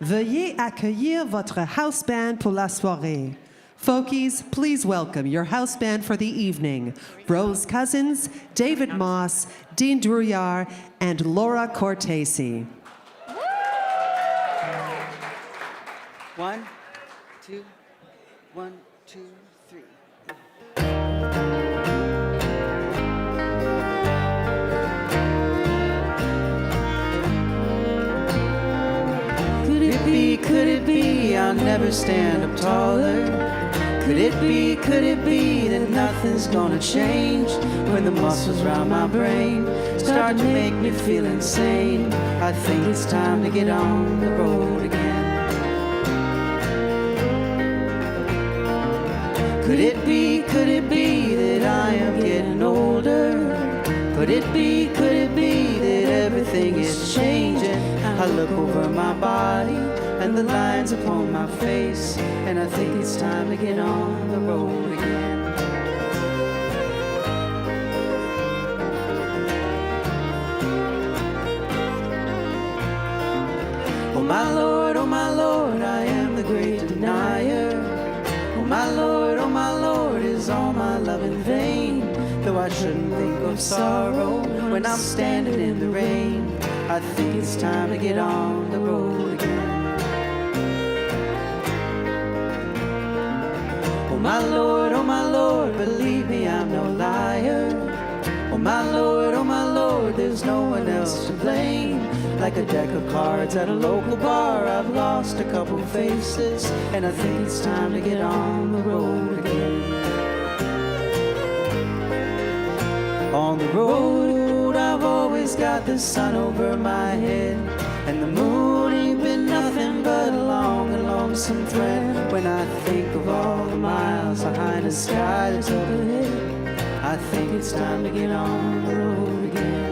Veuillez accueillir votre house band pour la soirée. Folkies, please welcome your house band for the evening. Rose Cousins, David Moss, Dean Drouillard, and Laura Cortese. 1, 2, 1, 2, 3. Could it be, I'll never stand up taller? Could it be that nothing's gonna change when the muscles round my brain start to make me feel insane? I think it's time to get on the road again. Could it be that I am getting older? Could it be that everything is changing? I look over my body and the lines upon my face, and I think it's time to get on the road again. Oh my Lord, I am the great denier. Oh my Lord, is all my love in vain? Though I shouldn't think of sorrow when I'm standing in the rain, I think it's time to get on the road again. Oh my Lord, believe me, I'm no liar. Oh my Lord, there's no one else to blame. Like a deck of cards at a local bar, I've lost a couple faces, and I think it's time to get on the road again. On the road, I've always got the sun over my head, and the moon ain't been nothing but a long and lonesome thread. When I think of all the miles behind the sky that's up ahead, I think it's time to get on the road again.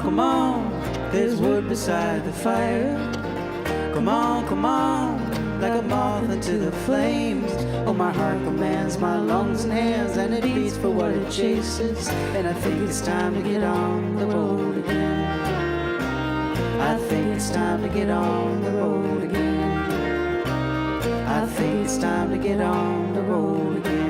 Come on, there's wood beside the fire. Come on, like a moth into the flames. Oh, my heart commands my lungs and hands, and it beats for what it chases. And I think it's time to get on the road again. I think it's time to get on the road again. I think it's time to get on the road again.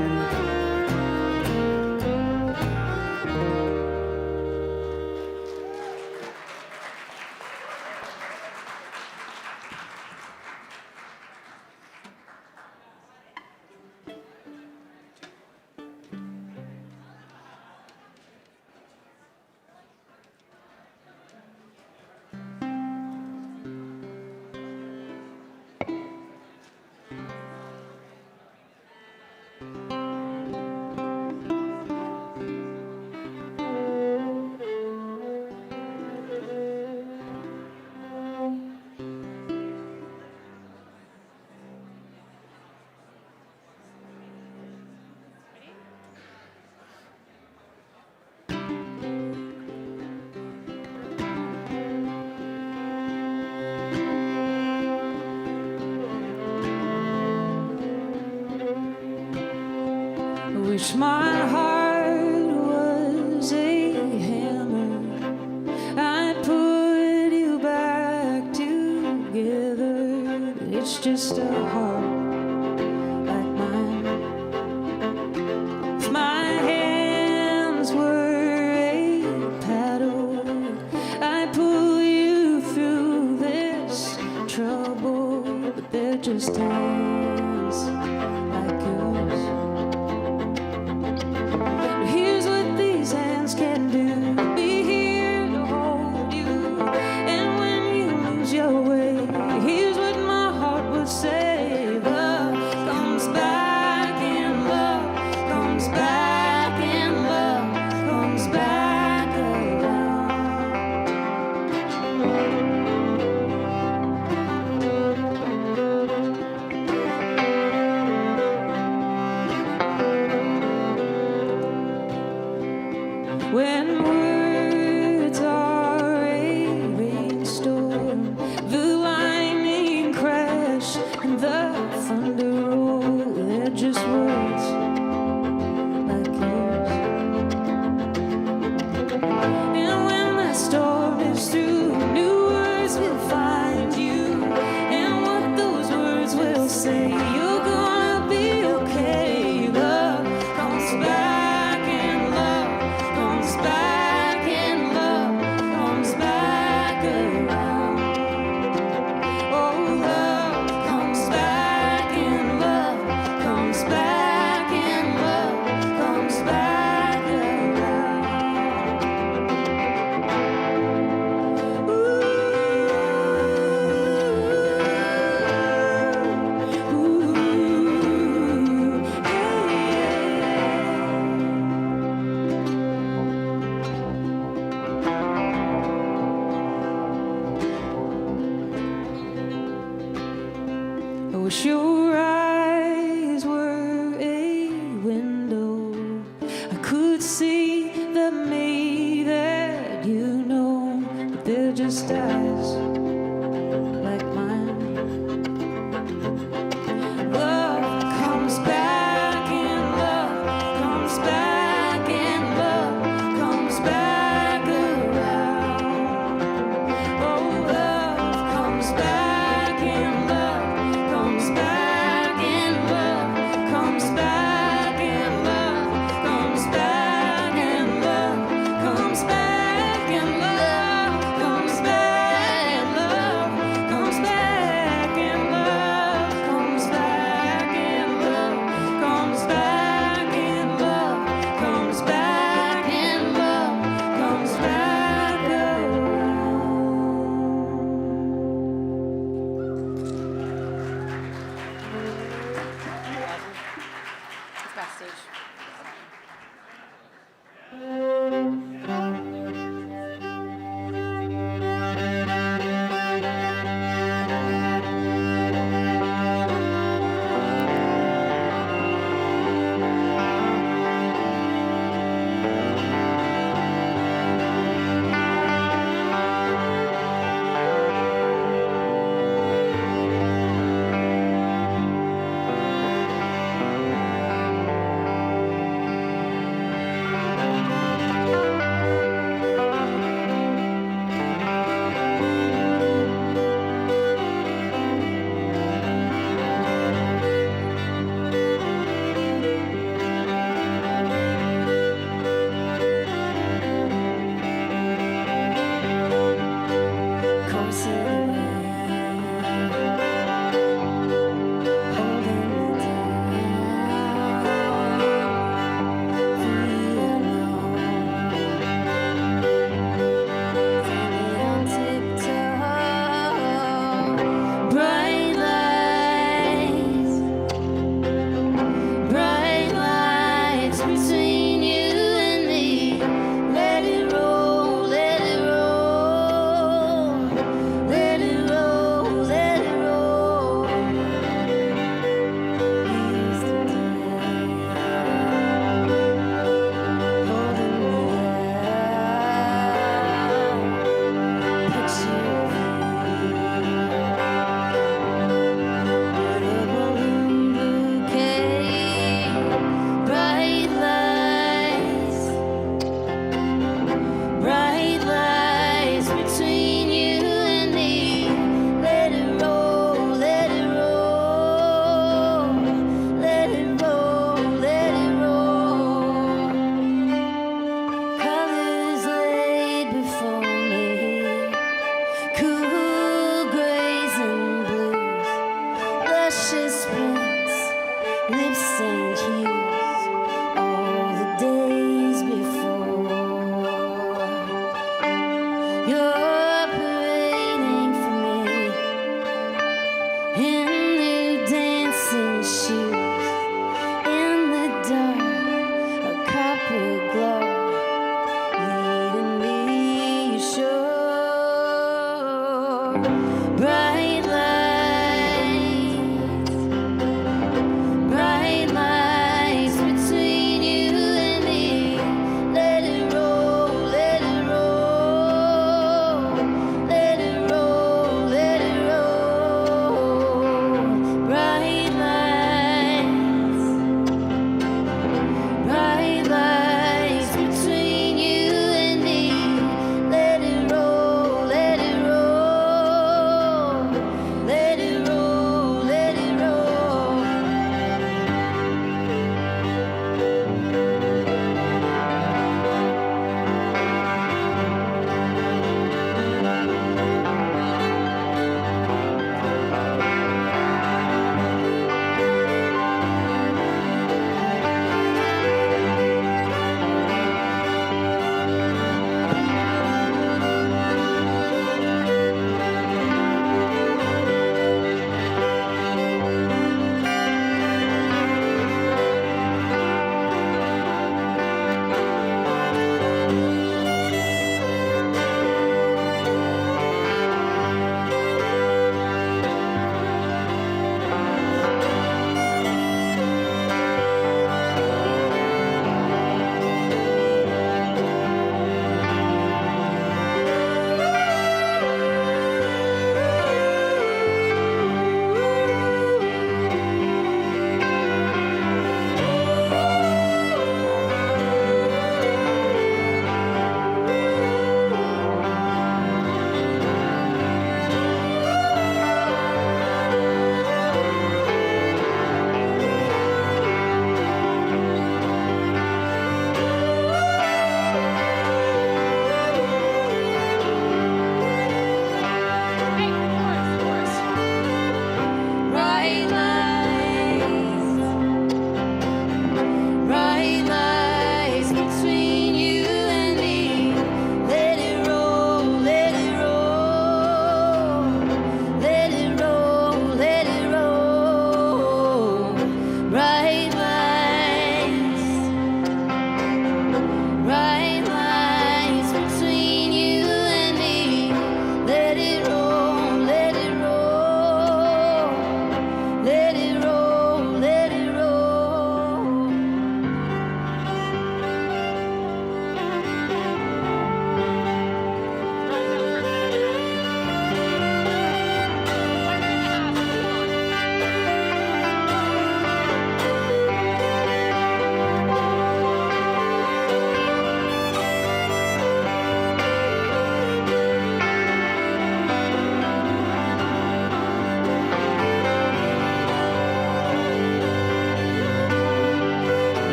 Wish my heart was a hammer, I'd put you back together. It's just a heart like mine. If my hands were a paddle, I'd pull you through this trouble. But they're just hands like yours. Here's what these hands can do. Be here to hold you. And when you lose your way, here's what my heart would say. Love comes back and love comes back and love comes back around. When words are a rainstorm, the lightning crash and the thunder roll, they're just words like yours. And when the storm is through, new words will find you, and what those words will say, you're gonna be okay. Love comes back, and love comes back, and love comes back around. Oh, love comes back, and love comes back, and love comes back around. I wish your eyes were a window. I could see the me that you know, but they're just eyes like mine. Love comes back, and love comes back, and love comes back around. Oh, love comes back, and love comes back, and love comes back, and love comes back, and love comes back, and love comes back, and love comes back, and love comes back, and love comes back, and love comes back, and love comes back around. It's backstage.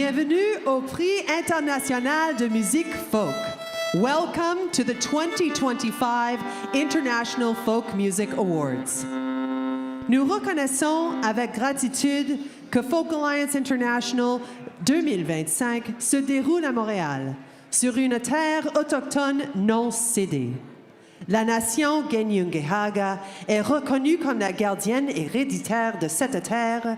Bienvenue au Prix international de musique folk. Welcome to the 2025 International Folk Music Awards. Nous reconnaissons avec gratitude que Folk Alliance International 2025 se déroule à Montréal, sur une terre autochtone non cédée. La nation Kanien'kehá:ka est reconnue comme la gardienne héréditaire de cette terre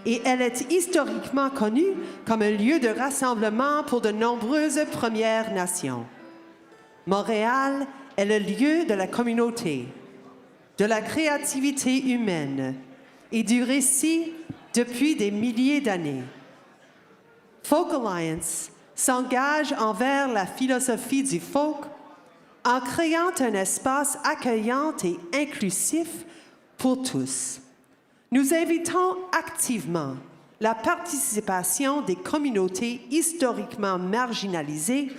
et elle est historiquement connue comme un lieu de rassemblement pour de nombreuses Premières Nations. Montréal est le lieu de la communauté, de la créativité humaine et du récit depuis des milliers d'années. Folk Alliance s'engage envers la philosophie du folk en créant un espace accueillant et inclusif pour tous. Nous invitons activement la participation des communautés historiquement marginalisées,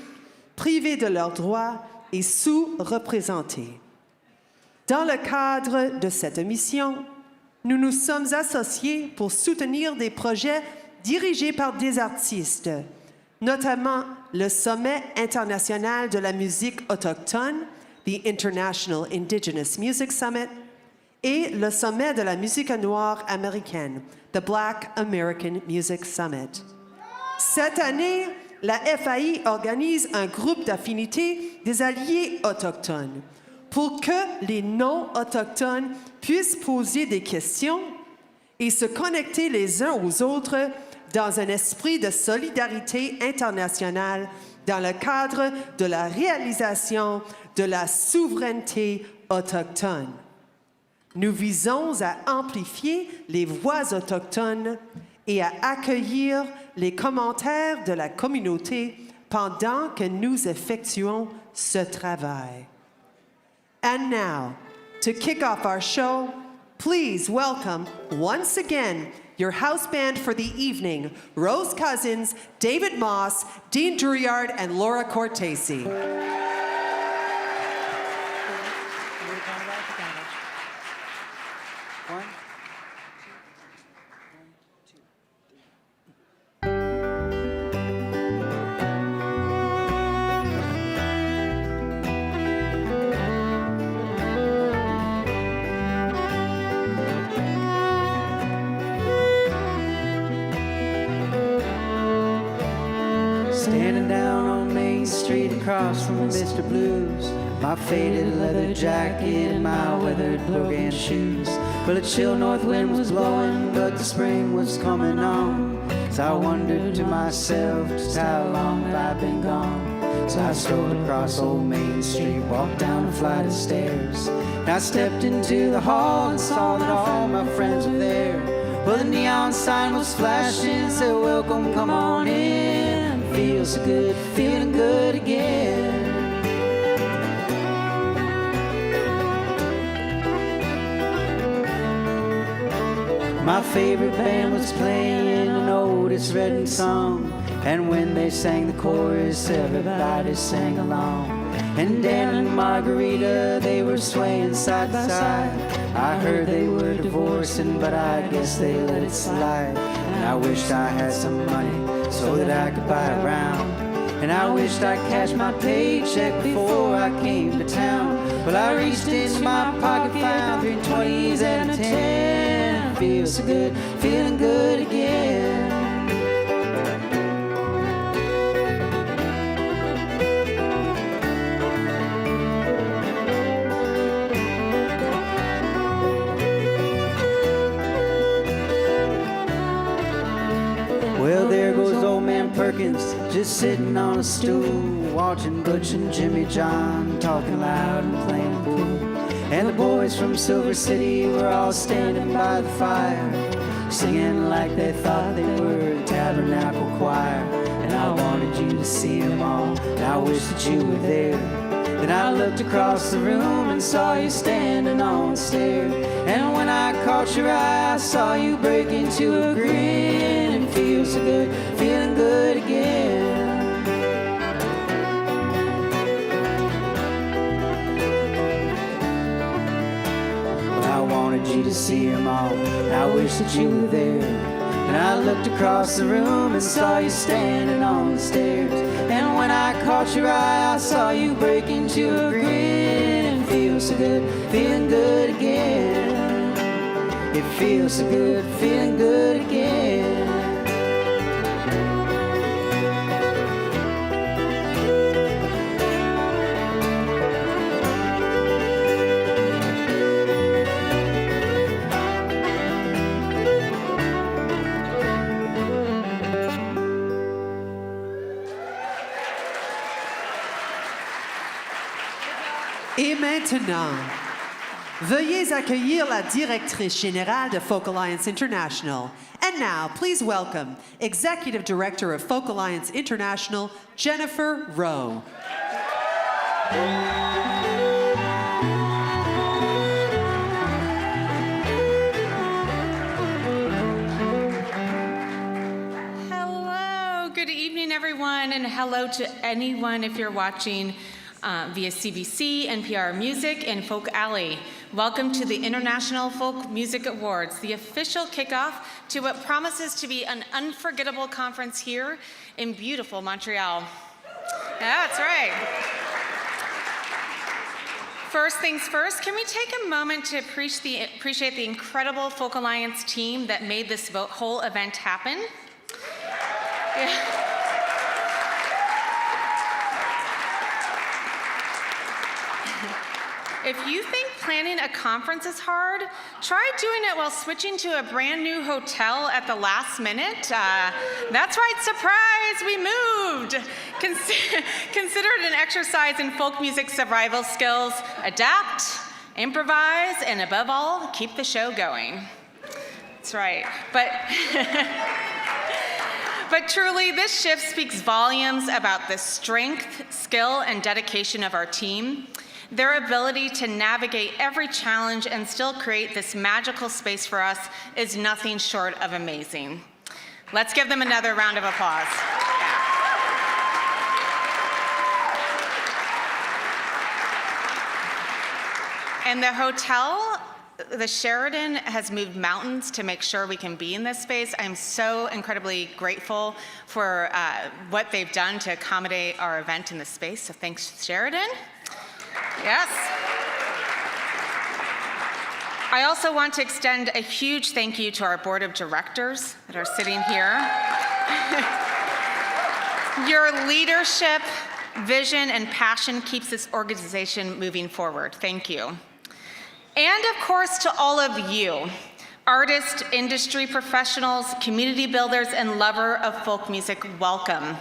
privées de leurs droits et sous-représentées. Dans le cadre de cette mission, nous nous sommes associés pour soutenir des projets dirigés par des artistes, notamment le Sommet international de la musique autochtone, the International Indigenous Music Summit, et le Sommet de la musique noire américaine, the Black American Music Summit. Cette année, la FAI organise un groupe d'affinité des alliés autochtones pour que les non-autochtones puissent poser des questions et se connecter les uns aux autres dans un esprit de solidarité internationale dans le cadre de la réalisation de la souveraineté autochtone. Nous visons à amplifier les voix autochtones et à accueillir les commentaires de la communauté pendant que nous effectuons ce travail. And now, to kick off our show, please welcome once again your house band for the evening, Rose Cousins, David Moss, Dean Drouillard, and Laura Cortese. Standing down on Main Street across from Mr. Blues, my faded leather jacket and my weathered Brogan shoes. Well, a chill north wind was blowing, but the spring was coming on. So I wondered to myself, just how long have I been gone? So I strolled across old Main Street, walked down a flight of stairs. And I stepped into the hall and saw that all my friends were there. Well, the neon sign was flashing, said, welcome, come on in. Feels so good, feeling good again. My favorite band was playing an Otis Redding song, and when they sang the chorus, everybody sang along. And Dan and Margarita, they were swaying side by side. I heard they were divorcing, but I guess they let it slide. And I wished I had some money so that I could buy a round. And I wished I'd cash my paycheck before I came to town. Well, I reached into my pocket, found 3 20s and a 10. Feels so good, feeling good again. Well, there goes old man Perkins, just sitting on a stool, watching Butch and Jimmy John, talking loud and playing pool. And the boys from Silver City were all standing by the fire, singing like they thought they were a tabernacle choir. And I wanted you to see them all, and I wish that you were there. Then I looked across the room and saw you standing on the stair. And when I caught your eye, I saw you break into a grin. And feel so good, feeling good again. Well, I wanted you to see them all, and I wish that you were there. And I looked across the room and saw you standing on the stairs. And when I caught your eye, I saw you break into a grin. And feel so good, feeling good again. It feels so good, feeling good again. Et maintenant, veuillez accueillir la directrice générale de Folk Alliance International. And now, please welcome Executive Director of Folk Alliance International, Jennifer Rowe. Hello, good evening, everyone, and hello to anyone if you're watching via CBC, NPR Music, and Folk Alley. Welcome to the International Folk Music Awards, the official kickoff to what promises to be an unforgettable conference here in beautiful Montreal. That's right. First things first, can we take a moment to appreciate the incredible Folk Alliance team that made this whole event happen? Yeah. If you think planning a conference is hard, try doing it while switching to a brand new hotel at the last minute. That's right, surprise, we moved. Consider it an exercise in folk music survival skills. Adapt, improvise, and above all, keep the show going. That's right, But truly, this shift speaks volumes about the strength, skill, and dedication of our team. Their ability to navigate every challenge and still create this magical space for us is nothing short of amazing. Let's give them another round of applause. And the hotel, the Sheraton, has moved mountains to make sure we can be in this space. I'm so incredibly grateful for what they've done to accommodate our event in this space, so thanks, Sheraton. Yes. I also want to extend a huge thank you to our board of directors that are sitting here. Your leadership, vision, and passion keeps this organization moving forward. Thank you. And of course, to all of you, artists, industry professionals, community builders, and lover of folk music, welcome.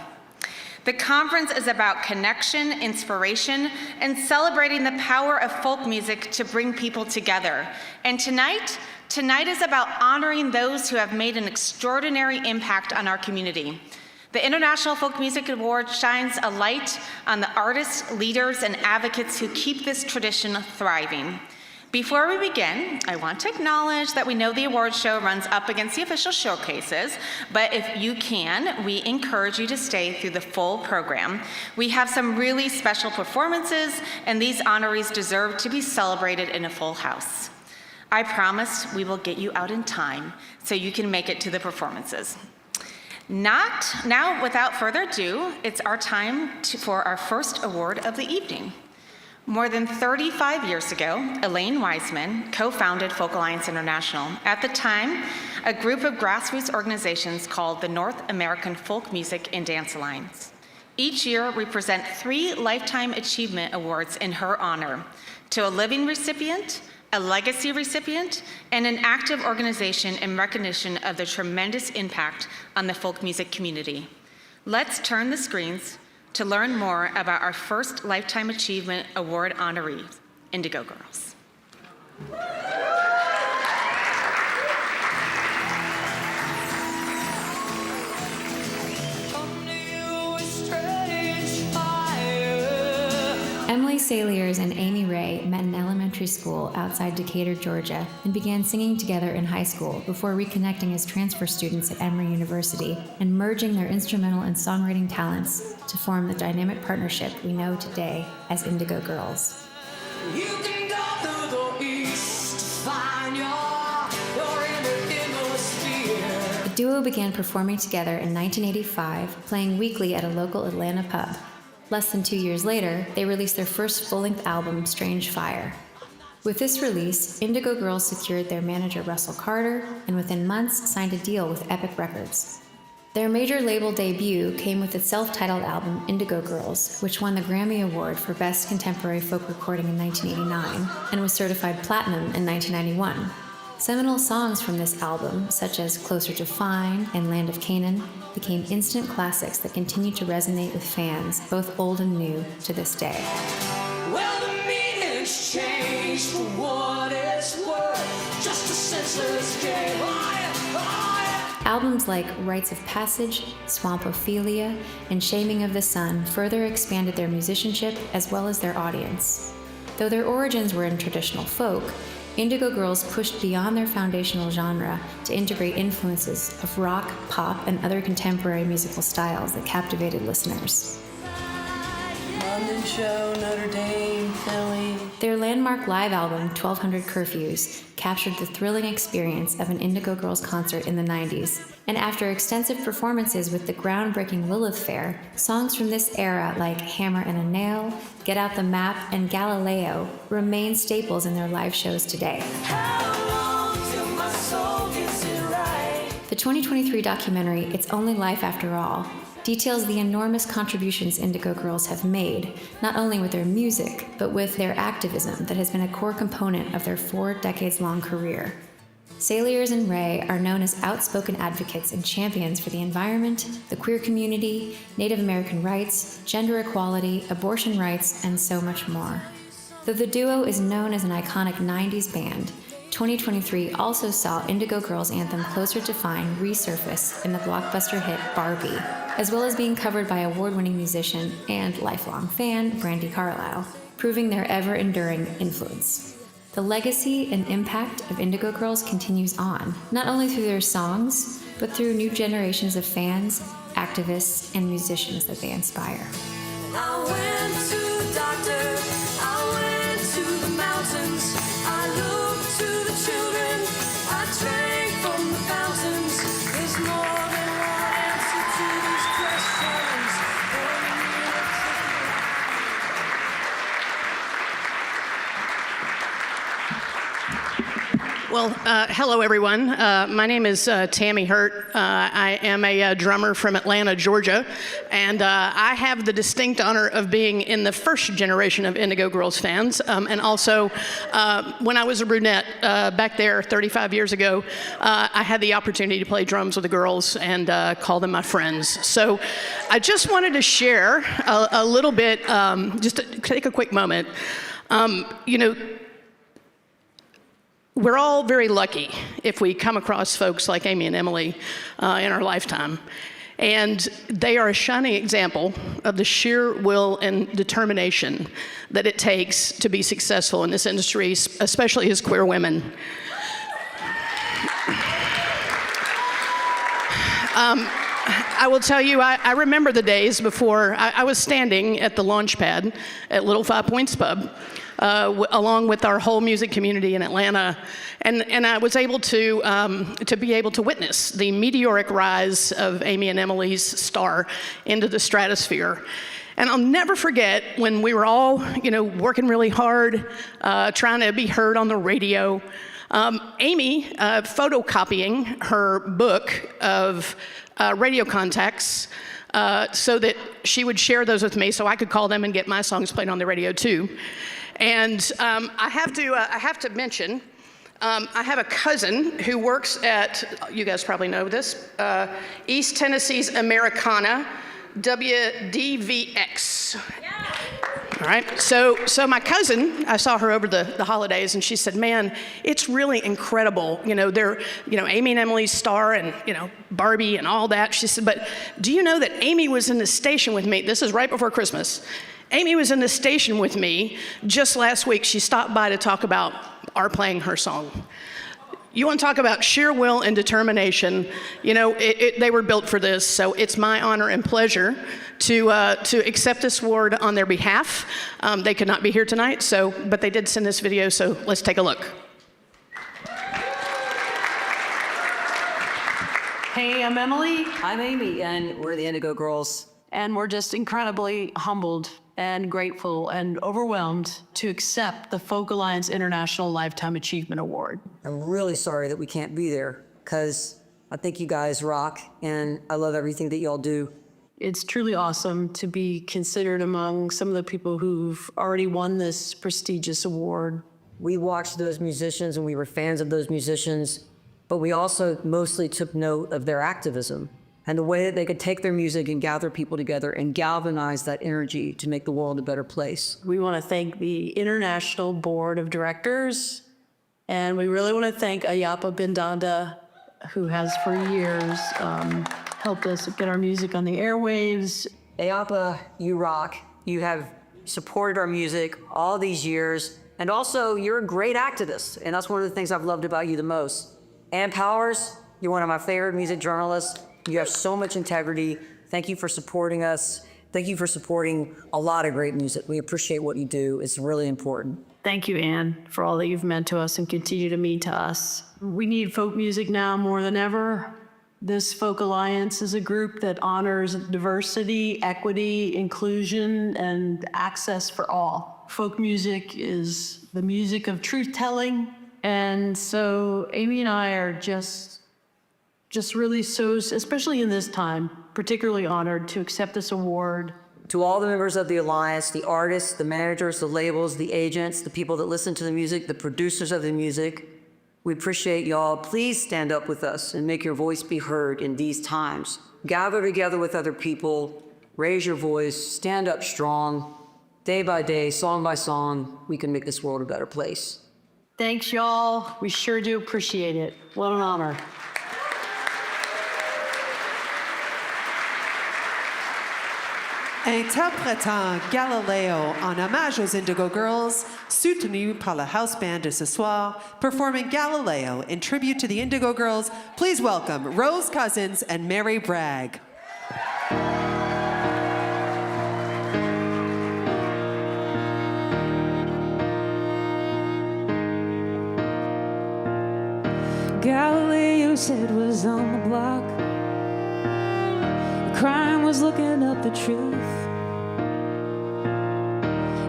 The conference is about connection, inspiration, and celebrating the power of folk music to bring people together. And tonight is about honoring those who have made an extraordinary impact on our community. The International Folk Music Award shines a light on the artists, leaders, and advocates who keep this tradition thriving. Before we begin, I want to acknowledge that we know the award show runs up against the official showcases, but if you can, we encourage you to stay through the full program. We have some really special performances, and these honorees deserve to be celebrated in a full house. I promise we will get you out in time so you can make it to the performances. Now, without further ado, it's our time for our first award of the evening. More than 35 years ago, Elaine Wiseman co-founded Folk Alliance International. At the time, a group of grassroots organizations called the North American Folk Music and Dance Alliance. Each year, we present 3 Lifetime Achievement Awards in her honor to a living recipient, a legacy recipient, and an active organization in recognition of the tremendous impact on the folk music community. Let's turn the screens to learn more about our first Lifetime Achievement Award honorees, Indigo Girls. Emily Saliers and Amy Ray met in elementary school outside Decatur, Georgia, and began singing together in high school before reconnecting as transfer students at Emory University and merging their instrumental and songwriting talents to form the dynamic partnership we know today as Indigo Girls. You can go through the east to find your inner sphere. The duo began performing together in 1985, playing weekly at a local Atlanta pub. Less than 2 years later, they released their first full-length album, Strange Fire. With this release, Indigo Girls secured their manager Russell Carter, and within months signed a deal with Epic Records. Their major label debut came with its self-titled album, Indigo Girls, which won the Grammy Award for Best Contemporary Folk Recording in 1989, and was certified platinum in 1991. Seminal songs from this album, such as Closer to Fine and Land of Canaan, became instant classics that continue to resonate with fans, both old and new, to this day. Well, the meaning's changed for what it's worth. Just a senseless game. Albums like Rites of Passage, Swampophilia, and Shaming of the Sun further expanded their musicianship as well as their audience. Though their origins were in traditional folk, Indigo Girls pushed beyond their foundational genre to integrate influences of rock, pop, and other contemporary musical styles that captivated listeners. London show, Notre Dame, Philly. Their landmark live album, 1200 Curfews, captured the thrilling experience of an Indigo Girls concert in the 90s. And after extensive performances with the groundbreaking Lilith Fair, songs from this era like Hammer and a Nail, Get Out the Map, and Galileo remain staples in their live shows today. How long till my soul gets it right? The 2023 documentary, It's Only Life After All, details the enormous contributions Indigo Girls have made, not only with their music, but with their activism that has been a core component of their 4 decades-long career. Saliers and Ray are known as outspoken advocates and champions for the environment, the queer community, Native American rights, gender equality, abortion rights, and so much more. Though the duo is known as an iconic 90s band, 2023 also saw Indigo Girls' anthem Closer to Fine resurface in the blockbuster hit Barbie, as well as being covered by award-winning musician and lifelong fan Brandi Carlile, proving their ever-enduring influence. The legacy and impact of Indigo Girls continues on, not only through their songs, but through new generations of fans, activists, and musicians that they inspire. I went to the doctor, I went to the mountains, I looked to the children, I drank from the fountains. There's more than one answer to these questions. Well, hello everyone. My name is Tammy Hurt. I am a drummer from Atlanta, Georgia, and I have the distinct honor of being in the first generation of Indigo Girls fans, and also when I was a brunette back there 35 years ago, I had the opportunity to play drums with the girls and call them my friends. So I just wanted to share a little bit, just to take a quick moment. You know, we're all very lucky if we come across folks like Amy and Emily in our lifetime. And they are a shining example of the sheer will and determination that it takes to be successful in this industry, especially as queer women. I will tell you, I remember the days before I was standing at the launch pad at Little 5 Points Pub, along with our whole music community in Atlanta, and I was able to be able to witness the meteoric rise of Amy and Emily's star into the stratosphere. And I'll never forget when we were all, you know, working really hard, trying to be heard on the radio. Amy photocopying her book of radio contacts so that she would share those with me so I could call them and get my songs played on the radio too. And I have to mention, I have a cousin who works at, you guys probably know this, East Tennessee's Americana, WDVX. Yeah. All right, so my cousin, I saw her over the holidays, and she said, "Man, it's really incredible. You know, they're, you know, Amy and Emily's star, and you know, Barbie and all that." She said, "But do you know that Amy was in the station with me? This is right before Christmas. Amy was in the station with me just last week. She stopped by to talk about our playing her song." You want to talk about sheer will and determination. You know, they were built for this, so it's my honor and pleasure to accept this award on their behalf. They could not be here tonight, but they did send this video, so let's take a look. Hey, I'm Emily. I'm Amy, and we're the Indigo Girls. And we're just incredibly humbled and grateful and overwhelmed to accept the Folk Alliance International Lifetime Achievement Award. I'm really sorry that we can't be there, because I think you guys rock, and I love everything that y'all do. It's truly awesome to be considered among some of the people who've already won this prestigious award. We watched those musicians, and we were fans of those musicians, but we also mostly took note of their activism and the way that they could take their music and gather people together and galvanize that energy to make the world a better place. We want to thank the International Board of Directors, and we really want to thank Ayapa Bindanda, who has for years helped us get our music on the airwaves. Ayapa, you rock. You have supported our music all these years, and also you're a great activist, and that's one of the things I've loved about you the most. Ann Powers, you're one of my favorite music journalists. You have so much integrity. Thank you for supporting us. Thank you for supporting a lot of great music. We appreciate what you do. It's really important. Thank you, Anne, for all that you've meant to us and continue to mean to us. We need folk music now more than ever. This Folk Alliance is a group that honors diversity, equity, inclusion, and access for all. Folk music is the music of truth-telling, and so Amy and I are just really so, especially in this time, particularly honored to accept this award. To all the members of the Alliance, the artists, the managers, the labels, the agents, the people that listen to the music, the producers of the music, we appreciate y'all. Please stand up with us and make your voice be heard in these times. Gather together with other people, raise your voice, stand up strong. Day by day, song by song, we can make this world a better place. Thanks, y'all. We sure do appreciate it. What an honor. Interprétant Galileo en hommage aux Indigo Girls, soutenu par la house band de ce soir, performing Galileo in tribute to the Indigo Girls, please welcome Rose Cousins and Mary Bragg. Galileo said was on the block. The crime was looking up the truth.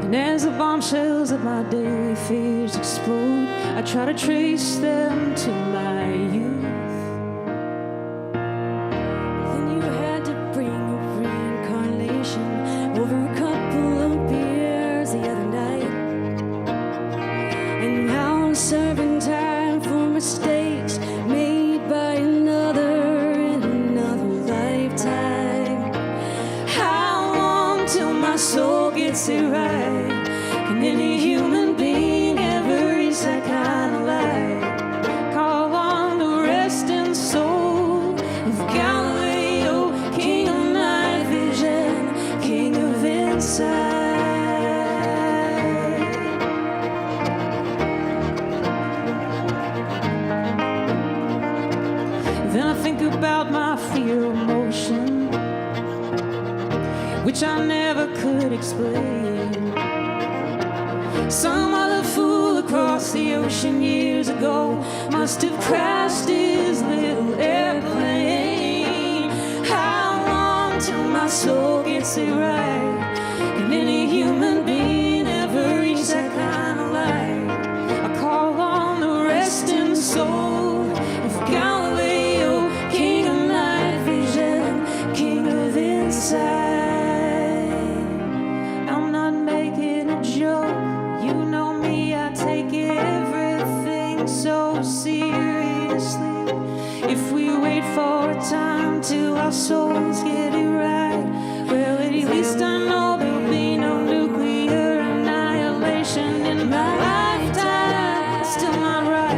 And as the bombshells of my daily fears explode, I try to trace them to my youth. Then you had to bring a reincarnation over a couple of beers the other night. And now I'm serving time for mistakes made by another in another lifetime. How long till my soul gets it right? Can any human being ever reach that kind of light? Call on the resting soul of Galileo, king of night vision, king of insight. Then I think about my fear of motion, which I never could explain. Some other fool across the ocean years ago must have crashed his little airplane. How long till my soul gets it right? Can any human being ever reach that kind of light? I call on the resting soul of Galileo, king of night vision, king of insight. I'm not making a joke. You know me, I take everything so seriously. If we wait for a time till our souls get it right, well, at least I know there'll be no nuclear annihilation in my lifetime. It's still not right.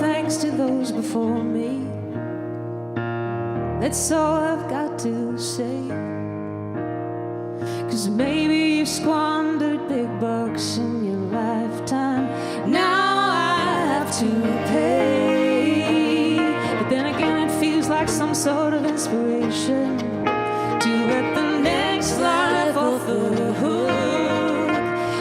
Thanks to those before me. That's all I've got to say. 'Cause maybe you squandered big bucks in your lifetime. Now I have to pay. But then again, sort of inspiration to let the next life off the hook.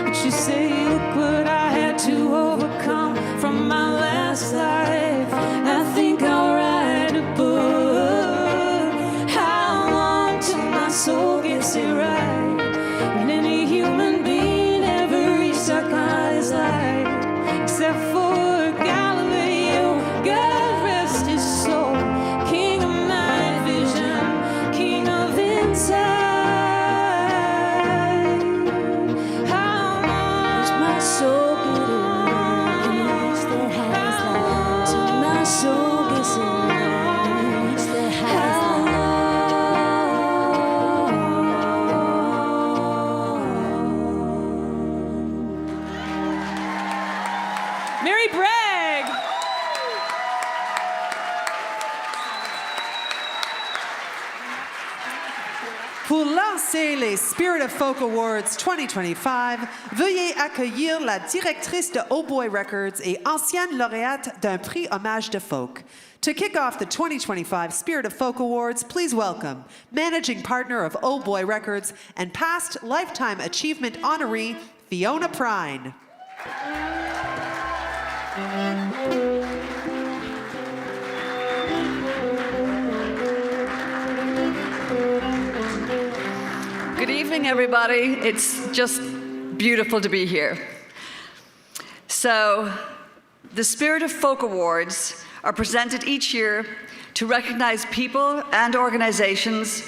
But you say, look what I had to overcome from my last life. I think I'll write a book. How long till my soul gets it right? And any human being ever reached our God's light, except for Galileo. God rest his soul, king of night vision, king of insight. How long does my soul get it right? And reach the highest light. Till my soul gets it right. And reach the highest light. Mary Bragg. Pour lancer les Spirit of Folk Awards 2025, veuillez accueillir la directrice de Oh Boy Records et ancienne lauréate d'un prix hommage de folk. To kick off the 2025 Spirit of Folk Awards, please welcome managing partner of Oh Boy Records and past Lifetime Achievement honoree, Fiona Prine. Good evening, everybody. It's just beautiful to be here. So, the Spirit of Folk Awards are presented each year to recognize people and organizations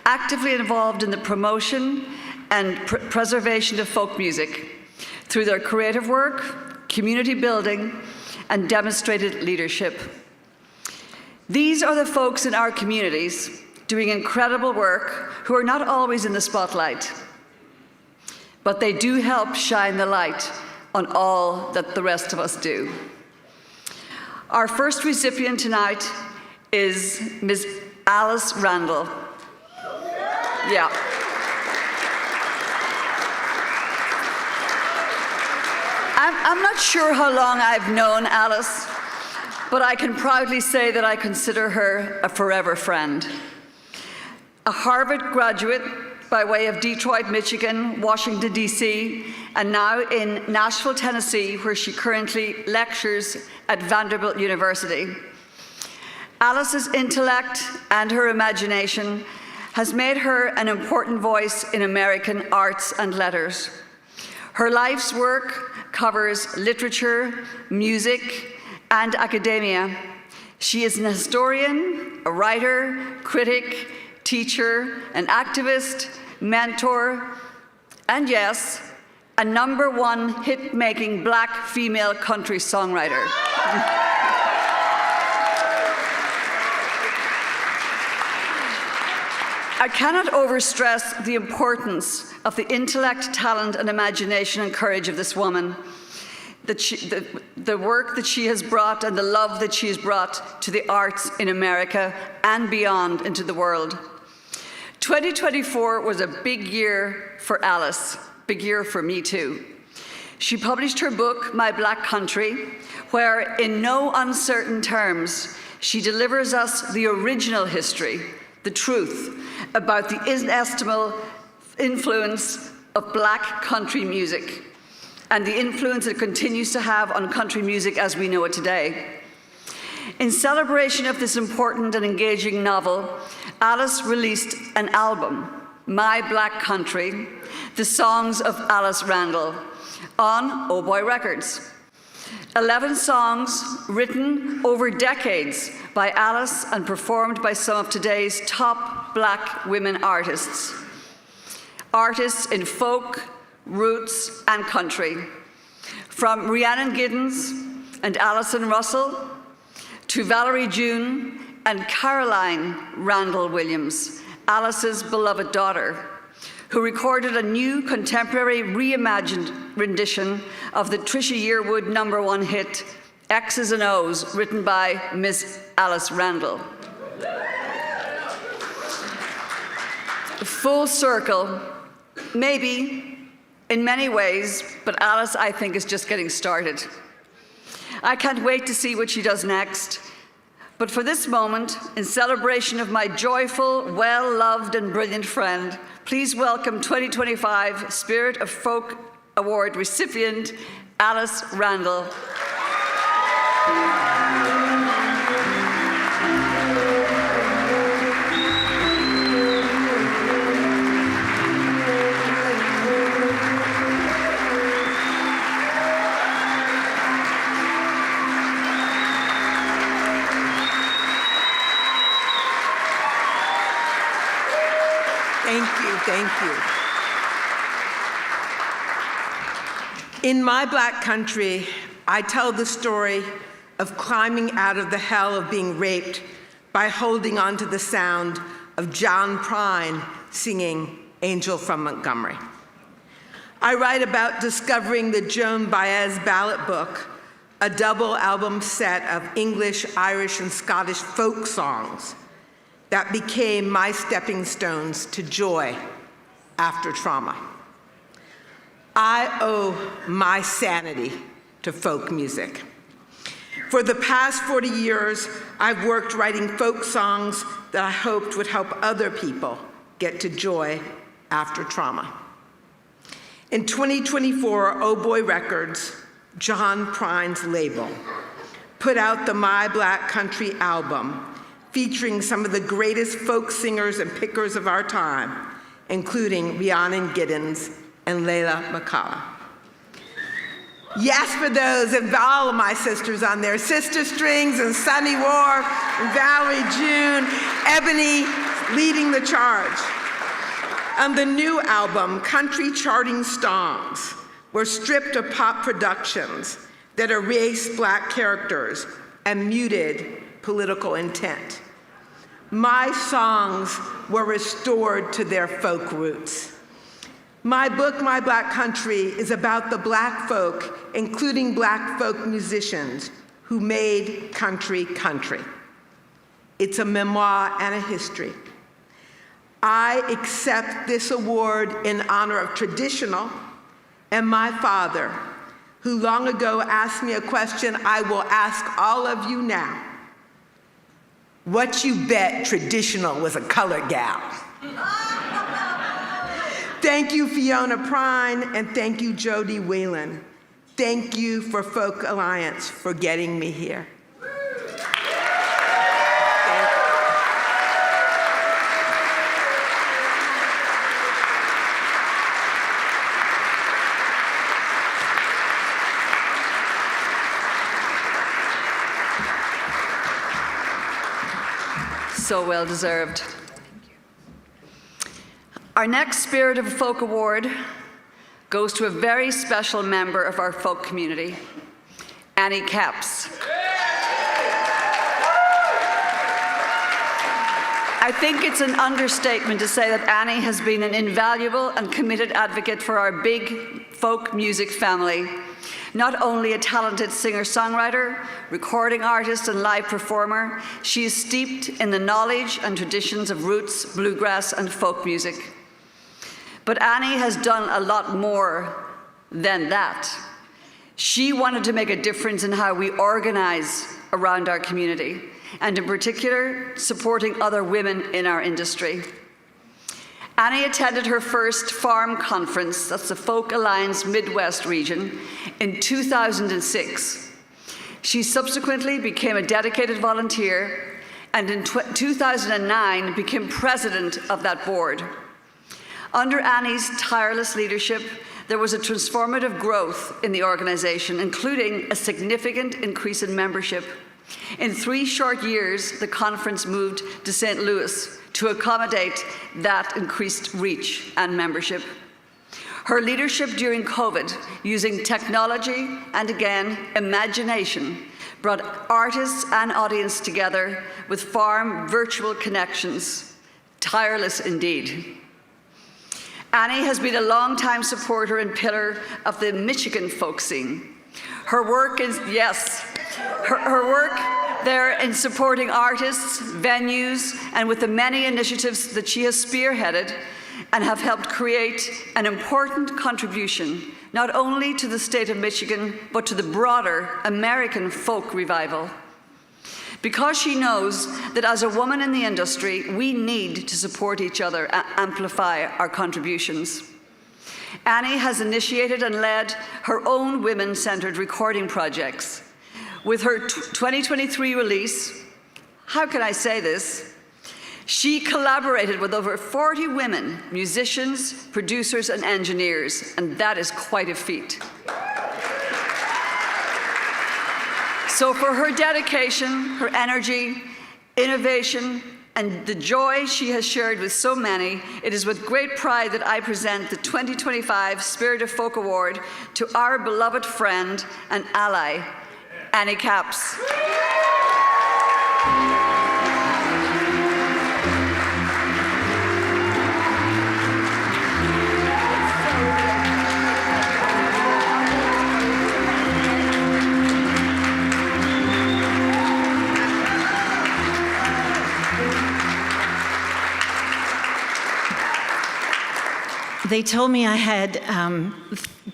actively involved in the promotion and preservation of folk music through their creative work, community building, and demonstrated leadership. These are the folks in our communities doing incredible work who are not always in the spotlight, but they do help shine the light on all that the rest of us do. Our first recipient tonight is Ms. Alice Randall. Yeah. I'm not sure how long I've known Alice, but I can proudly say that I consider her a forever friend. A Harvard graduate by way of Detroit, Michigan, Washington, D.C., and now in Nashville, Tennessee, where she currently lectures at Vanderbilt University. Alice's intellect and her imagination has made her an important voice in American arts and letters. Her life's work covers literature, music, and academia. She is an historian, a writer, critic, teacher, an activist, mentor, and yes, a #1 hit-making Black female country songwriter. I cannot overstress the importance of the intellect, talent, and imagination and courage of this woman, the work that she has brought and the love that she has brought to the arts in America and beyond into the world. 2024 was a big year for Alice, big year for me too. She published her book, My Black Country, where in no uncertain terms, she delivers us the original history, the truth about the inestimable influence of Black country music and the influence it continues to have on country music as we know it today. In celebration of this important and engaging novel, Alice released an album, My Black Country, the songs of Alice Randall, on Oh Boy Records. 11 songs written over decades by Alice and performed by some of today's top Black women artists. Artists in folk, roots, and country. From Rhiannon Giddens and Alison Russell, to Valerie June and Caroline Randall Williams, Alice's beloved daughter, who recorded a new contemporary reimagined rendition of the Trisha Yearwood #1 hit, X's and O's, written by Miss Alice Randall. Full circle, maybe in many ways, but Alice, I think, is just getting started. I can't wait to see what she does next. But for this moment, in celebration of my joyful, well-loved, and brilliant friend, please welcome 2025 Spirit of Folk Award recipient, Alice Randall. Thank you. In my Black country, I tell the story of climbing out of the hell of being raped by holding on to the sound of John Prine singing Angel from Montgomery. I write about discovering the Joan Baez Ballot Book, a double album set of English, Irish, and Scottish folk songs that became my stepping stones to joy after trauma. I owe my sanity to folk music. For the past 40 years, I've worked writing folk songs that I hoped would help other people get to joy after trauma. In 2024, Oh Boy Records, John Prine's label, put out the My Black Country album, featuring some of the greatest folk singers and pickers of our time, including Rhiannon Giddens and Layla McCullough. Yes, for those and all of my sisters on there, Sister Strings and Sunny Wharf and Valerie June, Ebony leading the charge. On the new album, country charting songs were stripped of pop productions that erased Black characters and muted political intent. My songs were restored to their folk roots. My book, My Black Country, is about the Black folk, including Black folk musicians, who made country country. It's a memoir and a history. I accept this award in honor of traditional and my father, who long ago asked me a question I will ask all of you now. What you bet traditional was a colored gal? Thank you, Fiona Prine, and thank you, Jody Whelan. Thank you for Folk Alliance for getting me here. So well deserved. Our next Spirit of Folk Award goes to a very special member of our folk community, Annie Capps. I think it's an understatement to say that Annie has been an invaluable and committed advocate for our big folk music family. Not only a talented singer-songwriter, recording artist, and live performer, she is steeped in the knowledge and traditions of roots, bluegrass, and folk music. But Annie has done a lot more than that. She wanted to make a difference in how we organize around our community, and in particular, supporting other women in our industry. Annie attended her first farm conference, that's the Folk Alliance Midwest region, in 2006. She subsequently became a dedicated volunteer, and in 2009 became president of that board. Under Annie's tireless leadership, there was a transformative growth in the organization, including a significant increase in membership. In 3 short years, the conference moved to St. Louis to accommodate that increased reach and membership. Her leadership during COVID, using technology and, again, imagination, brought artists and audience together with farm virtual connections. Tireless indeed. Annie has been a longtime supporter and pillar of the Michigan folk scene. Her work is, yes, her work there in supporting artists, venues, and with the many initiatives that she has spearheaded and have helped create an important contribution, not only to the state of Michigan, but to the broader American folk revival. because she knows that as a woman in the industry, we need to support each other and amplify our contributions. Annie has initiated and led her own women-centered recording projects. With her 2023 release, how can I say this? She collaborated with over 40 women, musicians, producers, and engineers, and that is quite a feat. So for her dedication, her energy, innovation, and the joy she has shared with so many, it is with great pride that I present the 2025 Spirit of Folk Award to our beloved friend and ally, Annie Capps. They told me I had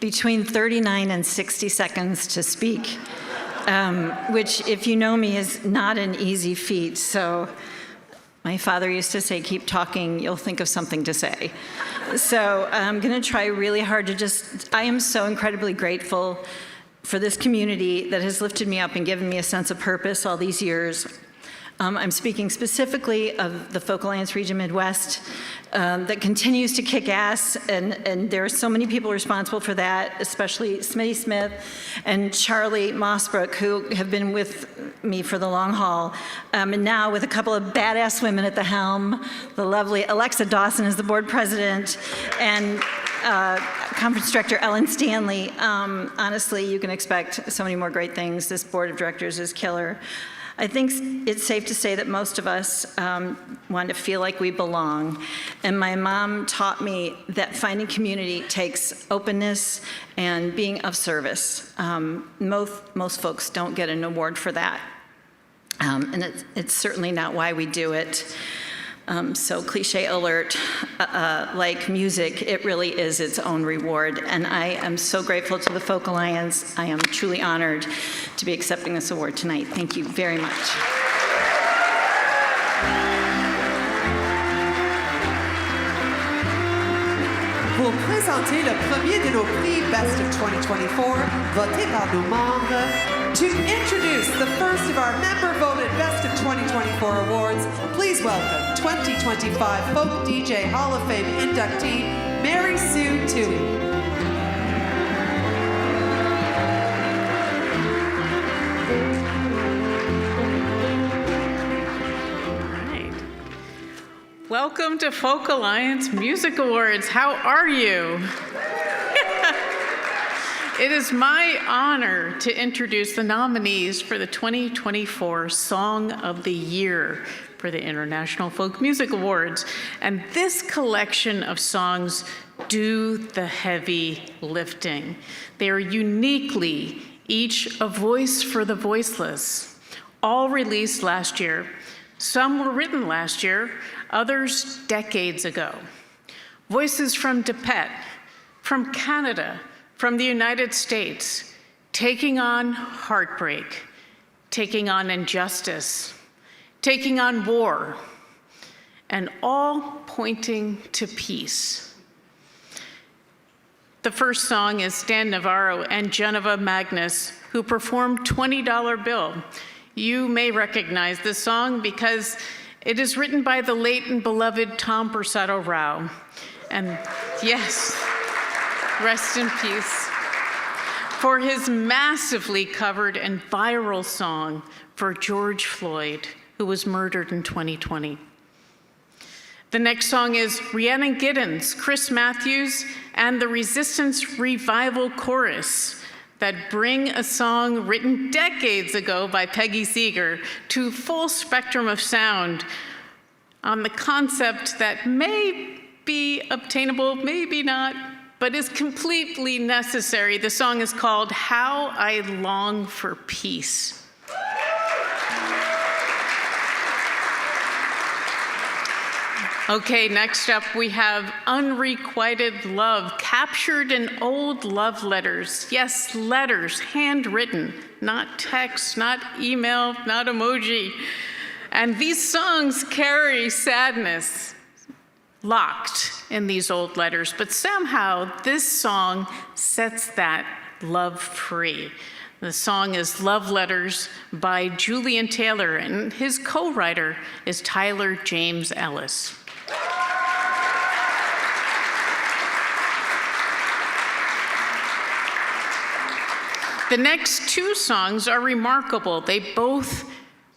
between 39 and 60 seconds to speak, which, if you know me, is not an easy feat. So my father used to say, keep talking, you'll think of something to say. So I'm going to try really hard to I am so incredibly grateful for this community that has lifted me up and given me a sense of purpose all these years. I'm speaking specifically of the Folk Alliance Region Midwest that continues to kick ass, and there are so many people responsible for that, especially Smitty Smith and Charlie Mossbrook, who have been with me for the long haul, and now with a couple of badass women at the helm. The lovely Alexa Dawson is the board president, and Conference Director Ellen Stanley. Honestly, you can expect so many more great things. This board of directors is killer. I think it's safe to say that most of us want to feel like we belong. And my mom taught me that finding community takes openness and being of service. Most folks don't get an award for that. And it's certainly not why we do it. So cliche alert, like music, it really is its own reward. And I am so grateful to the Folk Alliance. I am truly honored to be accepting this award tonight. Thank you very much. Pour présenter le premier de nos prix Best of 2024, voté par nos membres, to introduce the first of our member-voted Best of 2024 awards, please welcome 2025 Folk DJ Hall of Fame inductee, Mary Sue Toohey. Welcome to Folk Alliance Music Awards. How are you? It is my honor to introduce the nominees for the 2024 Song of the Year for the International Folk Music Awards. And this collection of songs do the heavy lifting. They are uniquely each a voice for the voiceless, all released last year. Some were written last year, others decades ago. Voices from DePet, from Canada, from the United States, taking on heartbreak, taking on injustice, taking on war, and all pointing to peace. The first song is Stan Navarro and Geneva Magnus, who performed $20 Bill. You may recognize this song because it is written by the late and beloved Tom Borsato Rao. And yes, rest in peace, for his massively covered and viral song for George Floyd, who was murdered in 2020. The next song is Rhiannon Giddens, Chris Matthews, and the Resistance Revival Chorus that bring a song written decades ago by Peggy Seeger to full spectrum of sound on the concept that may be obtainable, maybe not, but is completely necessary. The song is called How I Long for Peace. Okay, next up we have Unrequited Love, captured in old love letters. Yes, letters, handwritten, not text, not email, not emoji. And these songs carry sadness locked in these old letters, but somehow this song sets that love free. The song is Love Letters by Julian Taylor, and his co-writer is Tyler James Ellis. The next two songs are remarkable. They both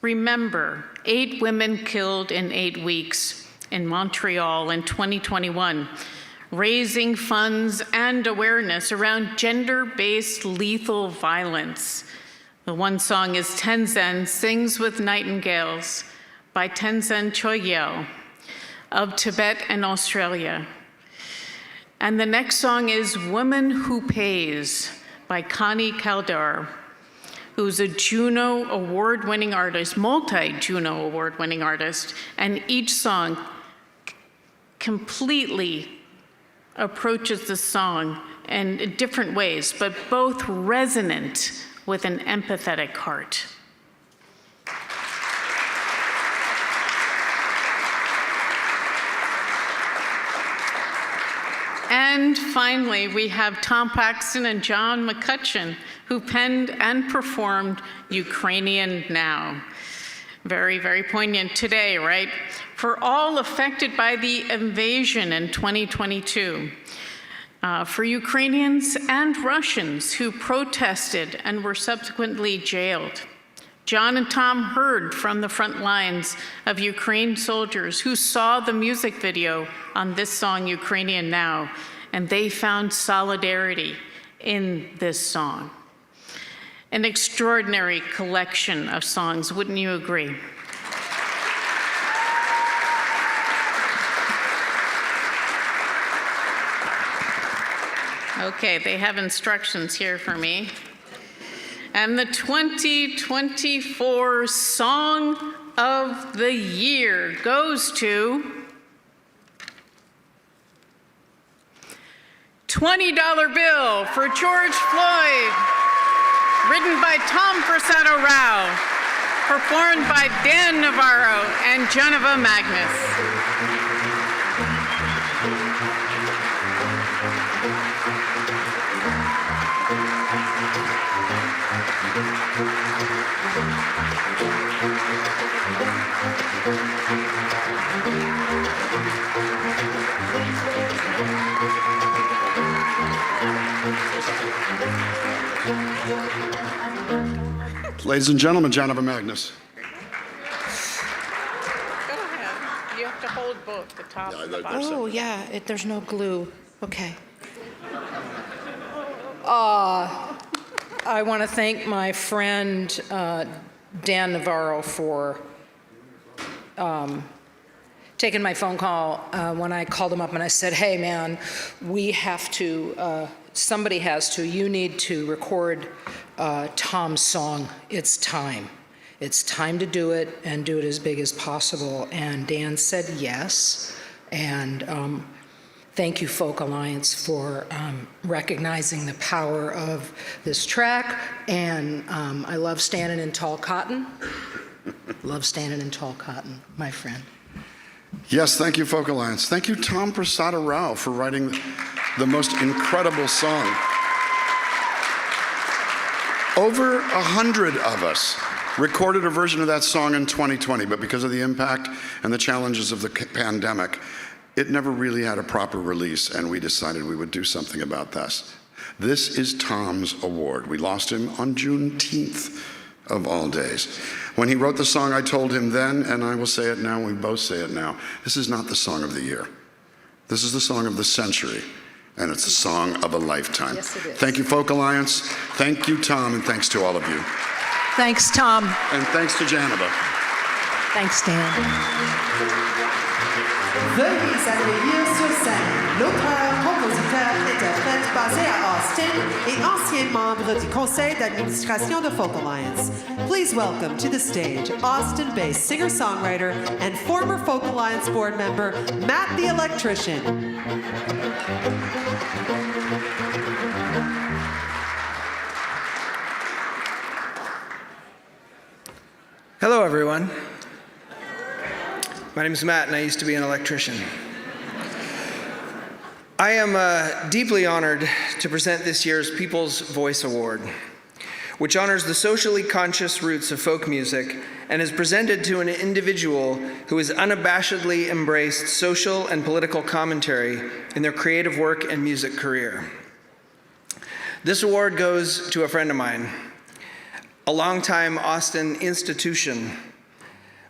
remember 8 women killed in 8 weeks in Montreal in 2021, raising funds and awareness around gender-based lethal violence. The one song is Tenzin Sings with Nightingales by Tenzin Chogyal of Tibet and Australia. And the next song is Woman Who Pays by Connie Kaldar, who's a Juno Award-winning artist, multi-Juno Award-winning artist, and each song completely approaches the song in different ways, but both resonant with an empathetic heart. And finally, we have Tom Paxton and John McCutcheon, who penned and performed Ukrainian Now. Very, very poignant today, right? For all affected by the invasion in 2022, for Ukrainians and Russians who protested and were subsequently jailed. John and Tom heard from the front lines of Ukraine soldiers who saw the music video on this song, Ukrainian Now, and they found solidarity in this song. An extraordinary collection of songs, wouldn't you agree? Okay, they have instructions here for me. And the 2024 Song of the Year goes to $20 bill for George Floyd, written by Tom Persado Rao, performed by Dan Navarro and Geneva Magnus. Ladies and gentlemen, Geneva Magnus. Go ahead. You have to hold both the top and the bottom. Oh, yeah, there's no glue. Okay. I want to thank my friend Dan Navarro for taking my phone call when I called him up and I said, hey, man, we have to, somebody has to, you need to record Tom's song, It's Time. It's time to do it and do it as big as possible. And Dan said yes. And thank you, Folk Alliance, for recognizing the power of this track. And I love standing in tall cotton. Love standing in tall cotton, my friend. Yes, thank you, Folk Alliance. Thank you, Tom Persado Rao, for writing the most incredible song. Over 100 of us recorded a version of that song in 2020, but because of the impact and the challenges of the pandemic, it never really had a proper release, and we decided we would do something about this. This is Tom's award. We lost him on Juneteenth of all days. When he wrote the song, I told him then, and I will say it now, we both say it now, this is not the song of the year. This is the song of the century, and it's the song of a lifetime. Yes, it is. Thank you, Folk Alliance. Thank you, Tom, and thanks to all of you. Thanks, Tom. And thanks to Geneva. Thanks, Dan. Veuillez accueillir sur scène l'auteur, compositeur, interprète basé à Austin et ancien ancien membre du conseil d'administration de Folk Alliance. Please welcome to the stage Austin-based singer-songwriter and former Folk Alliance board member, Matt the Electrician. Hello, everyone. My name is Matt, and I used to be an electrician. I am deeply honored to present this year's People's Voice Award, which honors the socially conscious roots of folk music and is presented to an individual who has unabashedly embraced social and political commentary in their creative work and music career. This award goes to a friend of mine, a longtime Austin institution,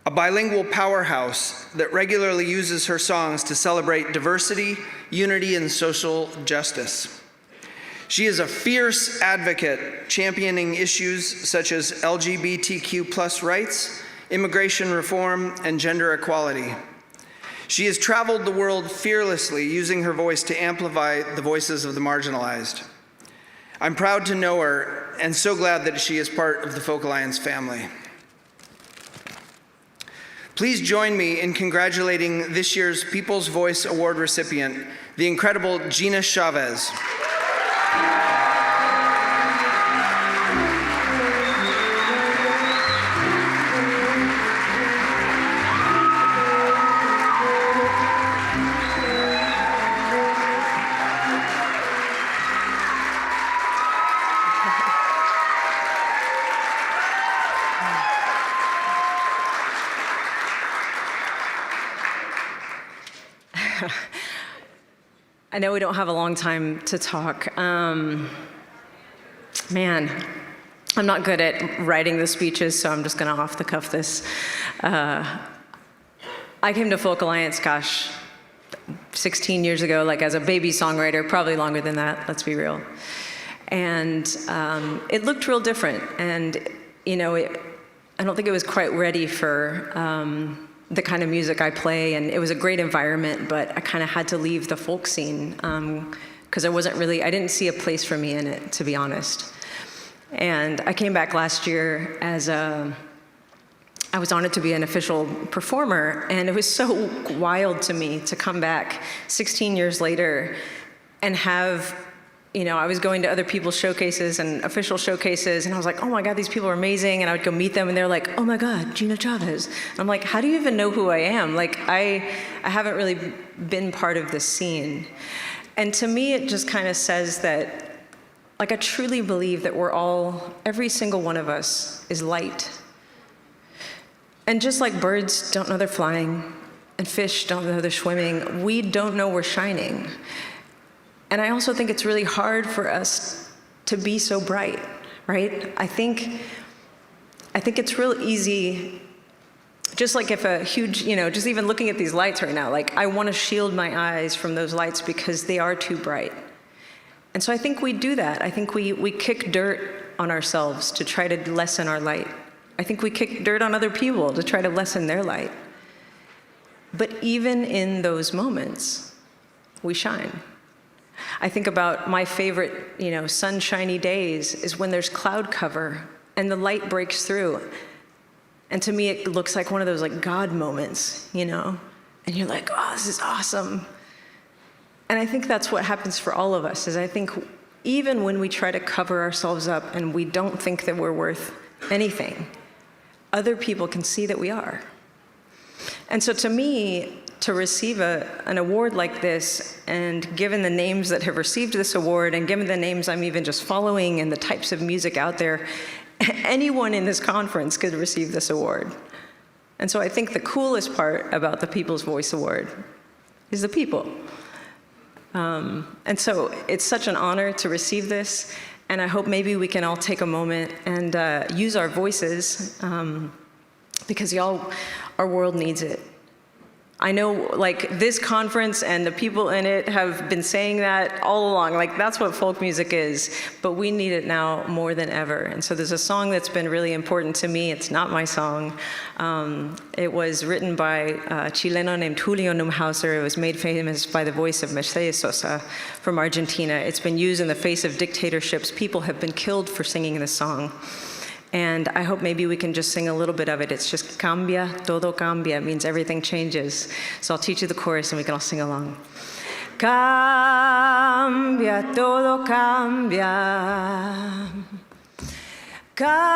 a bilingual powerhouse that regularly uses her songs to celebrate diversity, unity, and social justice. She is a fierce advocate championing issues such as LGBTQ+ rights, immigration reform, and gender equality. She has traveled the world fearlessly, using her voice to amplify the voices of the marginalized. I'm proud to know her and so glad that she is part of the Folk Alliance family. Please join me in congratulating this year's People's Voice Award recipient, the incredible Gina Chavez. I know we don't have a long time to talk. Man, I'm not good at writing the speeches, so I'm just gonna off the cuff this. I came to Folk Alliance, 16 years ago, like as a baby songwriter, probably longer than that, let's be real. And it looked real different. And, I don't think it was quite ready for the kind of music I play, and it was a great environment, but I kind of had to leave the folk scene because I didn't see a place for me in it, to be honest. And I came back last year I was honored to be an official performer, and it was so wild to me to come back 16 years later and have, I was going to other people's showcases and official showcases, and I was like, oh my God, these people are amazing, and I would go meet them, and they're like, oh my God, Gina Chavez. And I'm like, how do you even know who I am? Like, I haven't really been part of this scene. And to me, it just kind of says that, like, I truly believe that every single one of us is light. And just like birds don't know they're flying, and fish don't know they're swimming, we don't know we're shining. And I also think it's really hard for us to be so bright, right? I think it's real easy, just like if a huge, just even looking at these lights right now, like I want to shield my eyes from those lights because they are too bright. And so I think we do that. I think we kick dirt on ourselves to try to lessen our light. I think we kick dirt on other people to try to lessen their light. But even in those moments, we shine. I think about my favorite, sunshiny days is when there's cloud cover and the light breaks through. And to me, it looks like one of those like God moments, and you're like, oh, this is awesome. And I think that's what happens for all of us, is I think even when we try to cover ourselves up and we don't think that we're worth anything, other people can see that we are. And so to me, to receive an award like this, and given the names that have received this award, and given the names I'm even just following and the types of music out there, anyone in this conference could receive this award. And so I think the coolest part about the People's Voice Award is the people. And so it's such an honor to receive this, and I hope maybe we can all take a moment and use our voices, because y'all, our world needs it. I know, like, this conference and the people in it have been saying that all along. Like, that's what folk music is, but we need it now more than ever. And so there's a song that's been really important to me. It's not my song. It was written by a Chileno named Julio Neumhauser. It was made famous by the voice of Mercedes Sosa from Argentina. It's been used in the face of dictatorships. People have been killed for singing this song. And I hope maybe we can just sing a little bit of it. It's just cambia, todo cambia. It means everything changes. So I'll teach you the chorus and we can all sing along. Cambia, todo cambia. Cambia,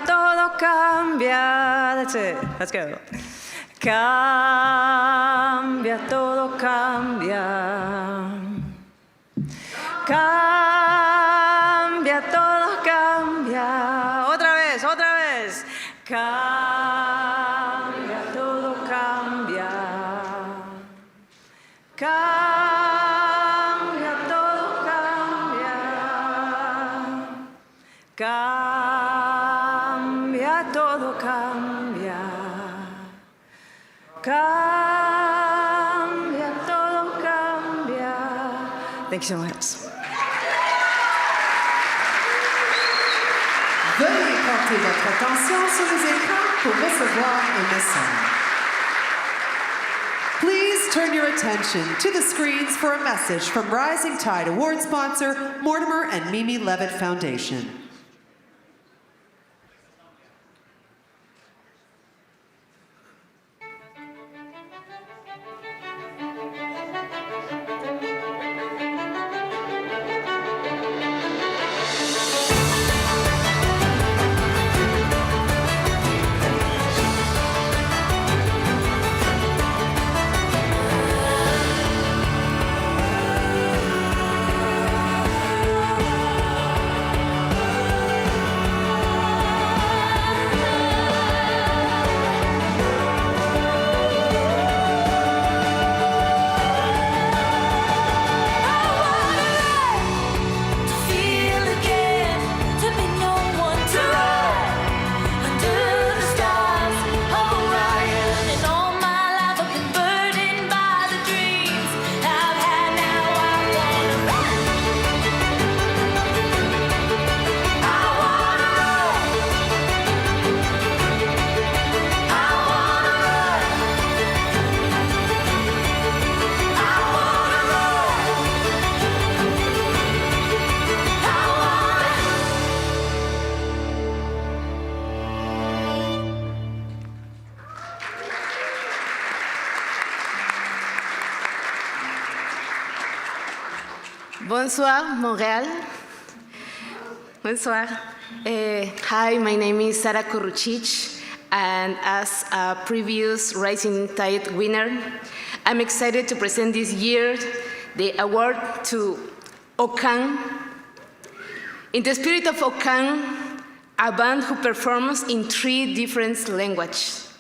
todo cambia. That's it. Let's go. Cambia, todo cambia. Cambia, todo cambia. Otra vez, otra vez. Cambia, todo cambia. Cambia, todo cambia. Cambia, todo cambia. Cambia, todo cambia. Thank you so much. Veuillez porter votre attention sur les écrans pour recevoir un message. Please turn your attention to the screens for a message from Rising Tide Award sponsor Mortimer and Mimi Levitt Foundation. Bonsoir, Montréal. Bonsoir. Hi, my name is Sara Kurucic, and as a previous Rising Tide winner, I'm excited to present this year the award to Okan. In the spirit of Okan, a band who performs in 3 different languages.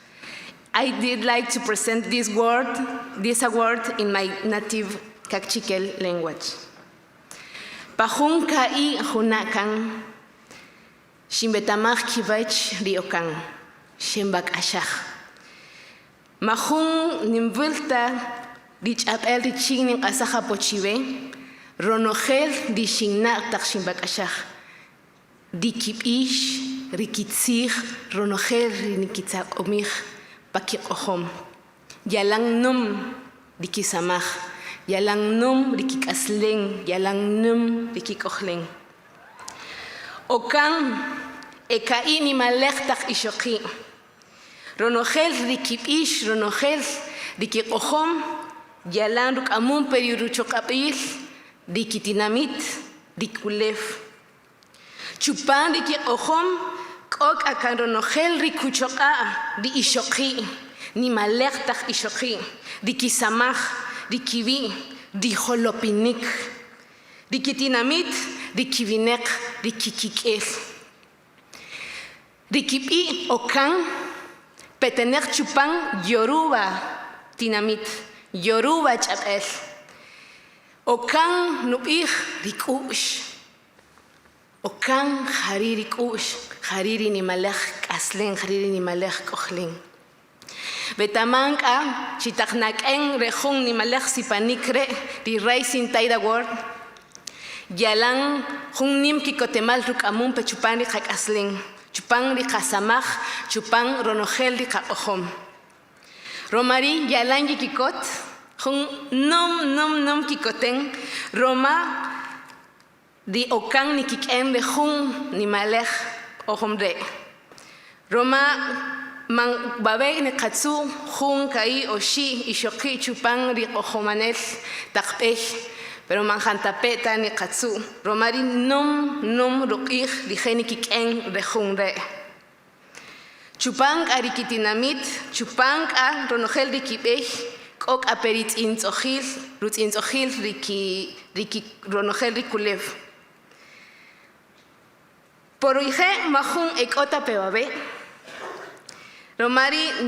I did like to present this award in my native Kaqchikel language. Pahun kai hunakan, shimbetamach kivach riokan, shimbak ashach. Mahun nimvulta dich apel riching asaha pochive, ronogel dishingnak tak shimbak ashach. Dikip ish, rikitzich, ronogel rinikitsak omich, pakik ohom. Yalang num dikisamach. Yalang num rikik asleng, yalang num rikik ochleng. Okan ekai ni malech tak ishoki. Ronogel rikip ish, ronogel rikik ochom, yalang ruk amun periuruchok apil, rikitinamit, rikulef. Chupan rikik ochom, kok akan ronogel rikuchoka, di ishoki, ni malech tak ishoki, rikisamach, Rikivi, Richolopinik, Rikitinamit, Rikivinek, Rikikikil. Rikipi Okan, Petenek Chupan, Yoruba, Tinamit, Yoruba Chapel. Okan Nupich, Rikush. Okan Hariri Kush, Hariri ni Malech Aslen, Hariri ni Malech Kochling. Betamanka, chitaknaken rejun ni malech sipanikre, di Rising Tide Award. Yalang jun nim kikotemal rukamun pechupan ri asling, chupan ri kasamaj, chupan ronogel ri ohom. Romari yalang yikikot, jun nom kikoten, Roma di okan ni kiken de jun ni malech ohom re. Roma man babe ne katsu jun kai oshi ishoki chupan ri ohomanel takpech. Pero manjantapeta ni katsu, Romari nom rukich di geni kiken rejunre. Chupang arikitinamit, chupang a ronogel rikibech, kok aperit inzochil, rut inzochil riki ronogel rikulev. Por ije mahun ekota pebabe, Romari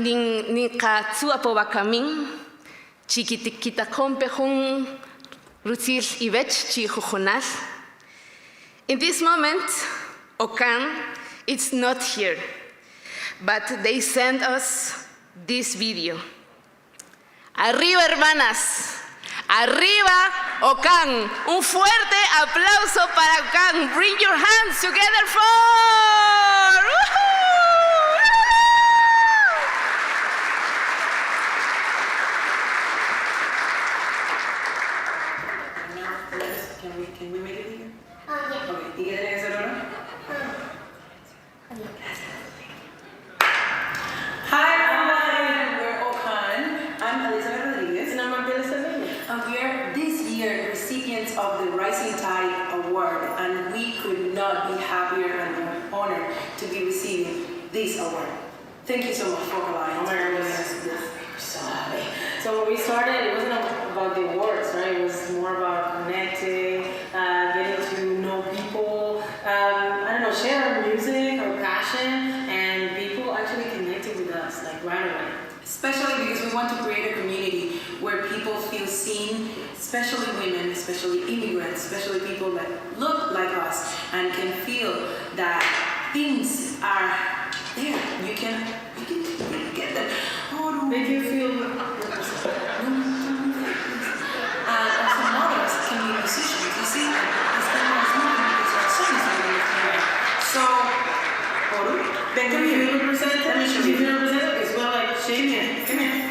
ni katsu apobakamin, chiquitikitakompe jun Rutil Ivech chi jujunas. In this moment, Okan, it's not here, but they sent us this video. Arriba, hermanas. Arriba, Okan. Un fuerte aplauso para Okan. Bring your hands together for... Can we make it here? Yeah. Okay, ¿y qué tenés que hacer ahora? Hi everyone, we're Okan. I'm Elizabeth Rodriguez. And I'm Martela Cervera. And we are this year recipients of the Rising Tide Award, and we could not be happier and honored to be receiving this award. Thank you so much for allowing us. So happy. So when we started, it wasn't about the awards, right? It was more about connecting, getting to know people, share our music, our passion, and people actually connected with us, like right away. Especially because we want to create a community where people feel seen, especially women, especially immigrants, especially people that look like us and can feel that things are there. You can get them. Make you feel also mothers can be musicians, you see? It's moving because our son is moving here. So, then can you represent it? Let me show you. You can represent it as well, like shake it. Come here.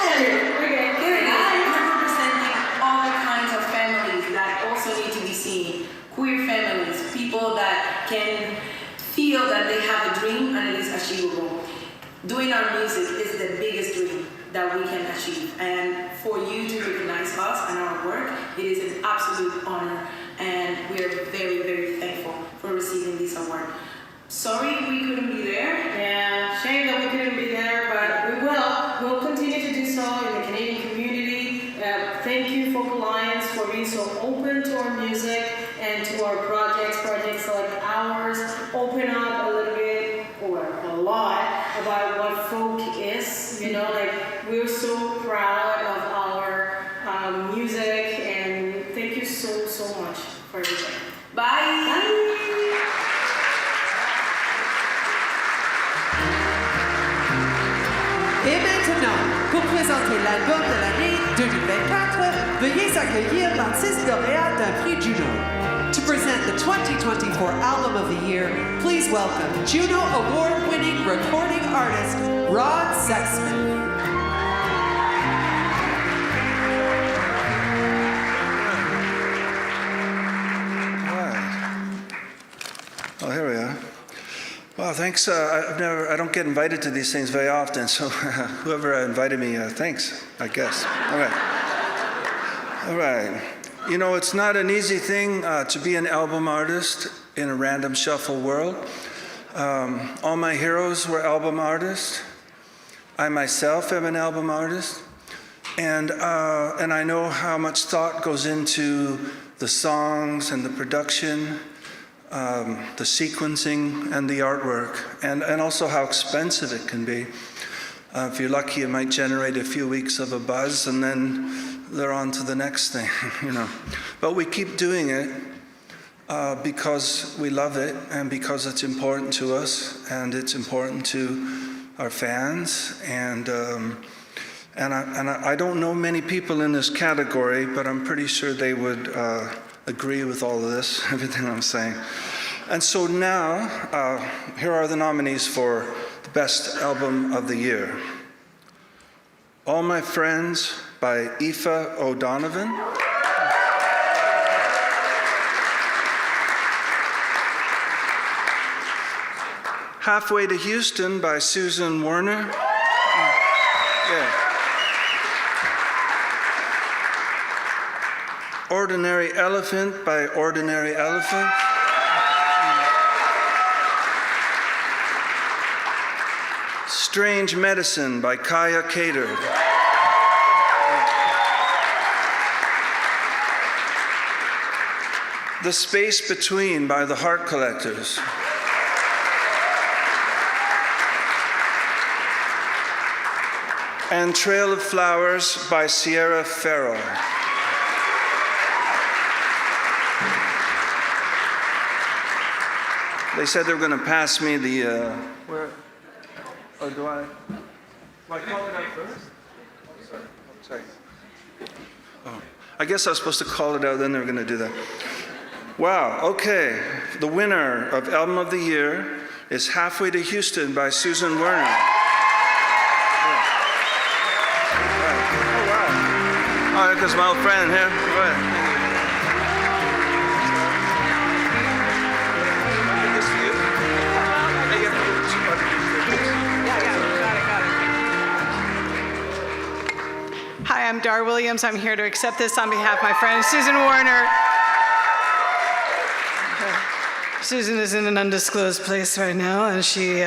Okay, here it is. We're representing all kinds of families that also need to be seen. Queer families, people that can feel that they have a dream and it is achievable. Doing our music is the biggest dream that we can achieve, and for you to recognize us and our work, it is an absolute honor, and we are very, very thankful for receiving this award. Sorry we couldn't be there. Yeah, shame that we couldn't be there, but we will. We'll continue to do so in the Canadian community. Thank you, Folk Alliance, for being so open to our music and to our projects like ours. Open up a little bit, or a lot, about what folk is. We're so proud of our music, and thank you so much for everything. Bye. Et maintenant, pour présenter l'album de l'année 2024, veuillez accueillir l'artiste lauréat d'un prix Juno. To present the 2024 Album of the Year, please welcome Juno Award-winning recording artist Rod Sexsmith. Oh, here we are. Well, thanks. I don't get invited to these things very often, so whoever invited me, thanks, I guess. All right. It's not an easy thing to be an album artist in a random shuffle world. All my heroes were album artists. I myself am an album artist, and I know how much thought goes into the songs and the production, the sequencing and the artwork, and also how expensive it can be. If you're lucky, it might generate a few weeks of a buzz, and then they're on to the next thing, But we keep doing it because we love it, and because it's important to us, and it's important to our fans, and I don't know many people in this category, but I'm pretty sure they would agree with all of this, everything I'm saying. And so now, here are the nominees for the Best Album of the Year. All My Friends by Aoife O'Donovan. Halfway to Houston by Susan Werner. Yeah. Ordinary Elephant by Ordinary Elephant. Strange Medicine by Kaya Cater. The Space Between by the Heart Collectors. And Trail of Flowers by Sierra Farrell. They said they were going to pass me the, where, or do I call it out first? Sorry. Oh, I guess I was supposed to call it out, then they were going to do that. Wow, okay. The winner of Album of the Year is Halfway to Houston by Susan Werner. Oh, wow. Oh, because my old friend here. Go ahead. Hi, I'm Dar Williams. I'm here to accept this on behalf of my friend Susan Werner. Susan is in an undisclosed place right now, and she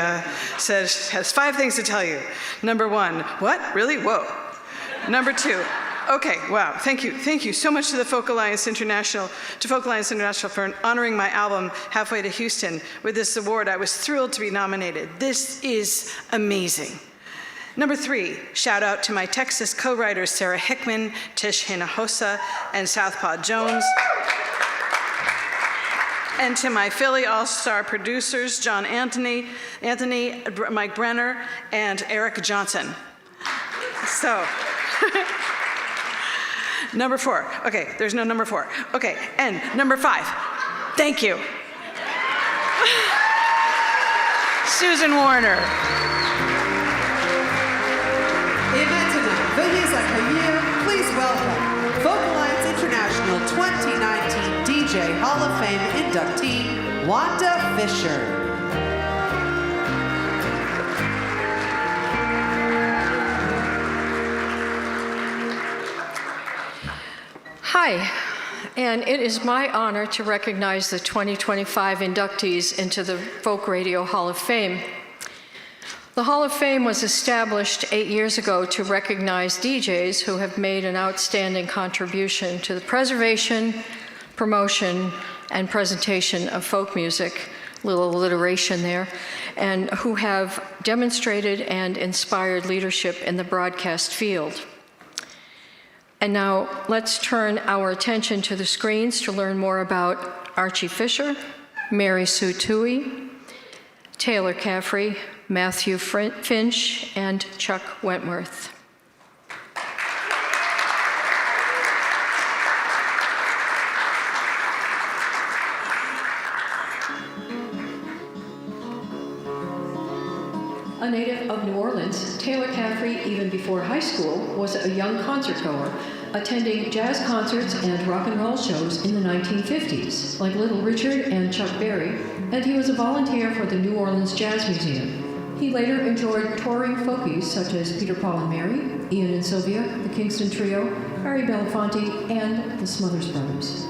says she has 5 things to tell you. Number 1, what? Really? Whoa. Number 2, okay, wow, thank you so much to the Folk Alliance International, for honoring my album, Halfway to Houston, with this award. I was thrilled to be nominated. This is amazing. Number 3, shout out to my Texas co-writers, Sarah Hickman, Tish Hinojosa, and Southpaw Jones. And to my Philly All-Star producers, John Anthony, Mike Brenner, and Eric Johnson. So, number 4. Okay, there's no number 4. Okay, and number 5. Thank you. Susan Werner. Et maintenant, veuillez accueillir, please welcome, Folk Alliance International 2019 DJ Hall of Fame inductee, Wanda Fisher. Hi, and it is my honor to recognize the 2025 inductees into the Folk Radio Hall of Fame. The Hall of Fame was established 8 years ago to recognize DJs who have made an outstanding contribution to the preservation, promotion, and presentation of folk music, little alliteration there, and who have demonstrated and inspired leadership in the broadcast field. And now let's turn our attention to the screens to learn more about Archie Fisher, Mary Sue Toohey, Taylor Caffrey, Matthew Finch, and Chuck Wentworth. A native of New Orleans, Taylor Caffrey, even before high school, was a young concertgoer, attending jazz concerts and rock and roll shows in the 1950s, like Little Richard and Chuck Berry, and he was a volunteer for the New Orleans Jazz Museum. He later enjoyed touring folkies such as Peter, Paul and Mary, Ian and Sylvia, the Kingston Trio, Harry Belafonte, and the Smothers Brothers.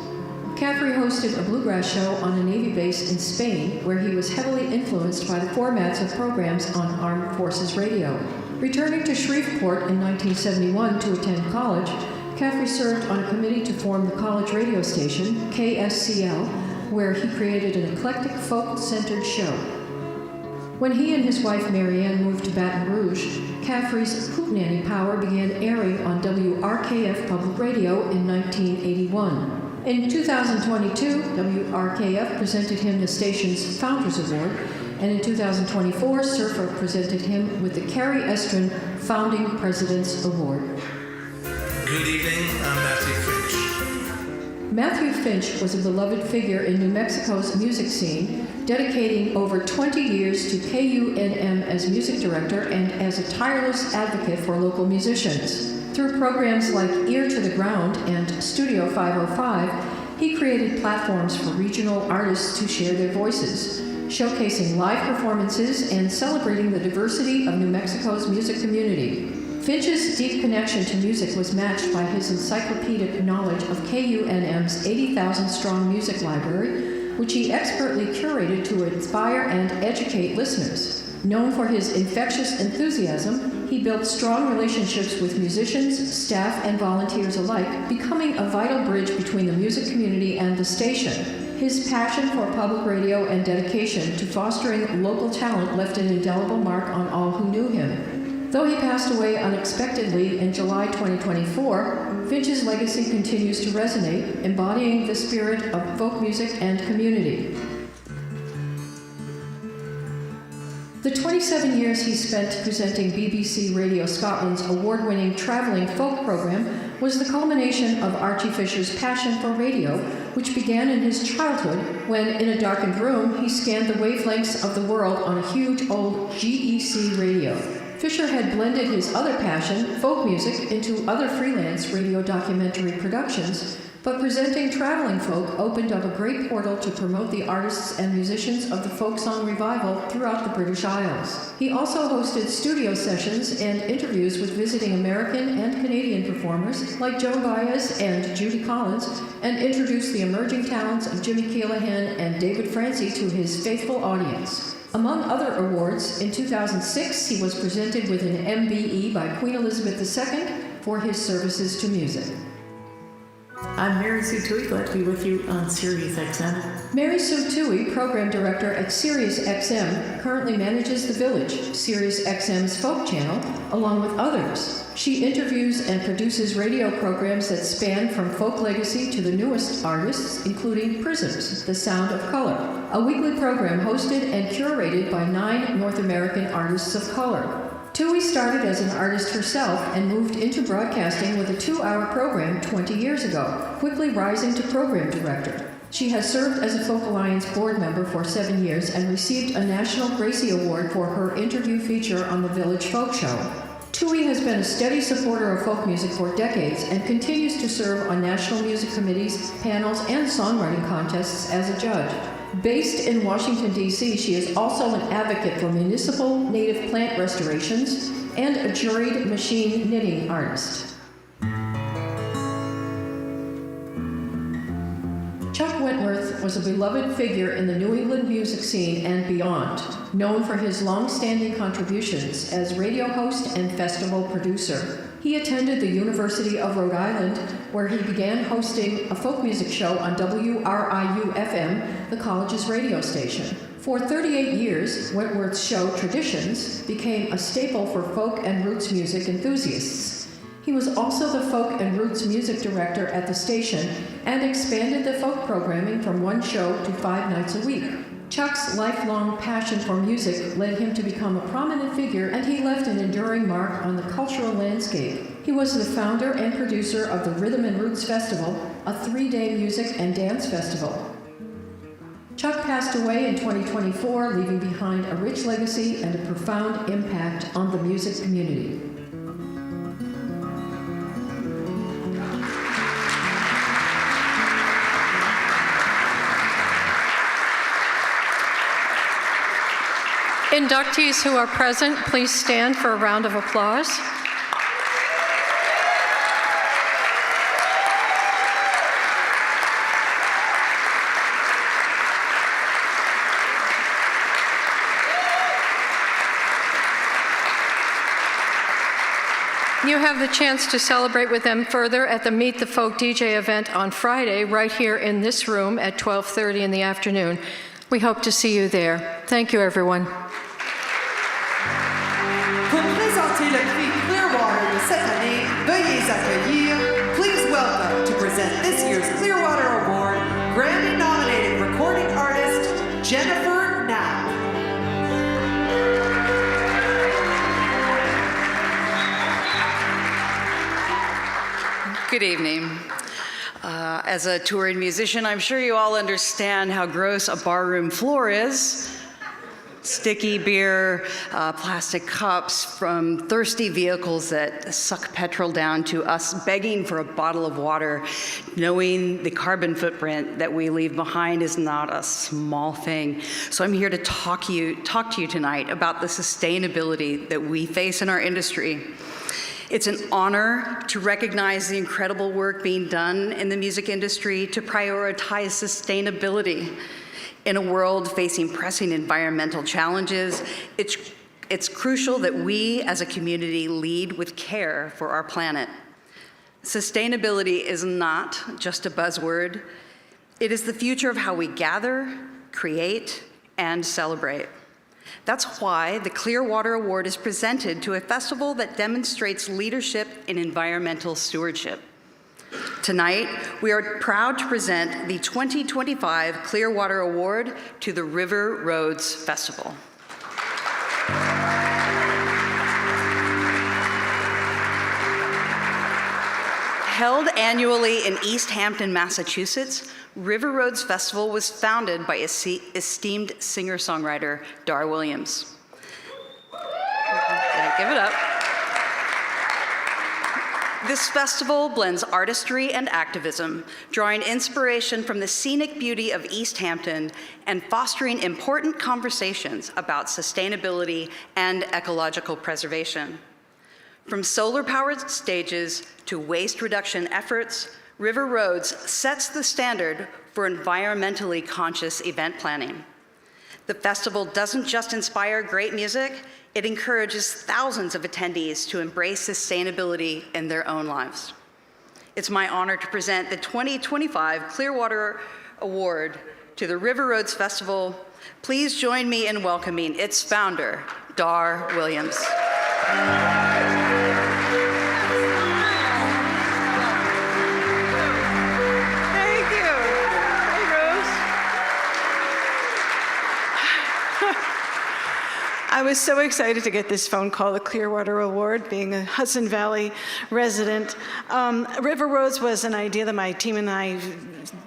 Caffrey hosted a bluegrass show on a Navy base in Spain, where he was heavily influenced by the formats of programs on Armed Forces Radio. Returning to Shreveport in 1971 to attend college, Caffrey served on a committee to form the college radio station, KSCL, where he created an eclectic folk-centered show. When he and his wife Marianne moved to Baton Rouge, Caffrey's Hootenanny Power began airing on WRKF Public Radio in 1981. In 2022, WRKF presented him the station's Founders Award, And in 2024, Surfer presented him with the Carrie Estrin Founding President's Award. Good evening, I'm Matthew Finch. Matthew Finch was a beloved figure in New Mexico's music scene, dedicating over 20 years to KUNM as music director and as a tireless advocate for local musicians. Through programs like Ear to the Ground and Studio 505, he created platforms for regional artists to share their voices, showcasing live performances and celebrating the diversity of New Mexico's music community. Finch's deep connection to music was matched by his encyclopedic knowledge of KUNM's 80,000-strong music library, which he expertly curated to inspire and educate listeners. Known for his infectious enthusiasm, he built strong relationships with musicians, staff, and volunteers alike, becoming a vital bridge between the music community and the station. His passion for public radio and dedication to fostering local talent left an indelible mark on all who knew him. Though he passed away unexpectedly in July 2024, Finch's legacy continues to resonate, embodying the spirit of folk music and community. The 27 years he spent presenting BBC Radio Scotland's award-winning travelling folk program was the culmination of Archie Fisher's passion for radio, which began in his childhood when, in a darkened room, he scanned the wavelengths of the world on a huge old GEC radio. Fisher had blended his other passion, folk music, into other freelance radio documentary productions, but presenting traveling folk opened up a great portal to promote the artists and musicians of the folk song revival throughout the British Isles. He also hosted studio sessions and interviews with visiting American and Canadian performers like Joan Baez and Judy Collins, and introduced the emerging talents of Jimmy Kealahan and David Francie to his faithful audience. Among other awards, in 2006 he was presented with an MBE by Queen Elizabeth II for his services to music. I'm Mary Sue Tui, glad to be with you on Sirius XM. Mary Sue Tui, program director at Sirius XM, currently manages The Village, Sirius XM's folk channel, along with others. She interviews and produces radio programs that span from folk legacy to the newest artists, including Prisms, The Sound of Color, a weekly program hosted and curated by 9 North American artists of color. Tui started as an artist herself and moved into broadcasting with a 2-hour program 20 years ago, quickly rising to program director. She has served as a Folk Alliance board member for 7 years and received a National Gracie Award for her interview feature on the Village Folk Show. Tui has been a steady supporter of folk music for decades and continues to serve on national music committees, panels, and songwriting contests as a judge. Based in Washington, D.C., she is also an advocate for municipal native plant restorations and a juried machine knitting artist. Chuck Wentworth was a beloved figure in the New England music scene and beyond, known for his long-standing contributions as radio host and festival producer. He attended the University of Rhode Island, where he began hosting a folk music show on WRIU-FM, the college's radio station. For 38 years, Wentworth's show Traditions became a staple for folk and roots music enthusiasts. He was also the folk and roots music director at the station and expanded the folk programming from 1 show to 5 nights a week. Chuck's lifelong passion for music led him to become a prominent figure, and he left an enduring mark on the cultural landscape. He was the founder and producer of the Rhythm and Roots Festival, a 3-day music and dance festival. Chuck passed away in 2024, leaving behind a rich legacy and a profound impact on the music community. Inductees who are present, please stand for a round of applause. You have the chance to celebrate with them further at the Meet the Folk DJ event on Friday, right here in this room at 12:30 in the afternoon. We hope to see you there. Thank you, everyone. Pour présenter le prix Clearwater de cette année, veuillez accueillir, please welcome to present this year's Clearwater Award, Grammy-nominated recording artist Jennifer Knapp. Good evening. As a touring musician, I'm sure you all understand how gross a barroom floor is. Sticky beer, plastic cups, from thirsty vehicles that suck petrol down to us begging for a bottle of water, knowing the carbon footprint that we leave behind is not a small thing. So I'm here to talk to you tonight about the sustainability that we face in our industry. It's an honor to recognize the incredible work being done in the music industry to prioritize sustainability. In a world facing pressing environmental challenges, it's crucial that we as a community lead with care for our planet. Sustainability is not just a buzzword. It is the future of how we gather, create, and celebrate. That's why the Clearwater Award is presented to a festival that demonstrates leadership in environmental stewardship. Tonight, we are proud to present the 2025 Clearwater Award to the River Roads Festival. Held annually in East Hampton, Massachusetts, River Roads Festival was founded by esteemed singer-songwriter Dar Williams. Give it up. This festival blends artistry and activism, drawing inspiration from the scenic beauty of East Hampton and fostering important conversations about sustainability and ecological preservation. From solar-powered stages to waste reduction efforts, River Roads sets the standard for environmentally conscious event planning. The festival doesn't just inspire great music, it encourages thousands of attendees to embrace sustainability in their own lives. It's my honor to present the 2025 Clearwater Award to the River Roads Festival. Please join me in welcoming its founder, Dar Williams. I was so excited to get this phone call, the Clearwater Award, being a Hudson Valley resident. River Roads was an idea that my team and I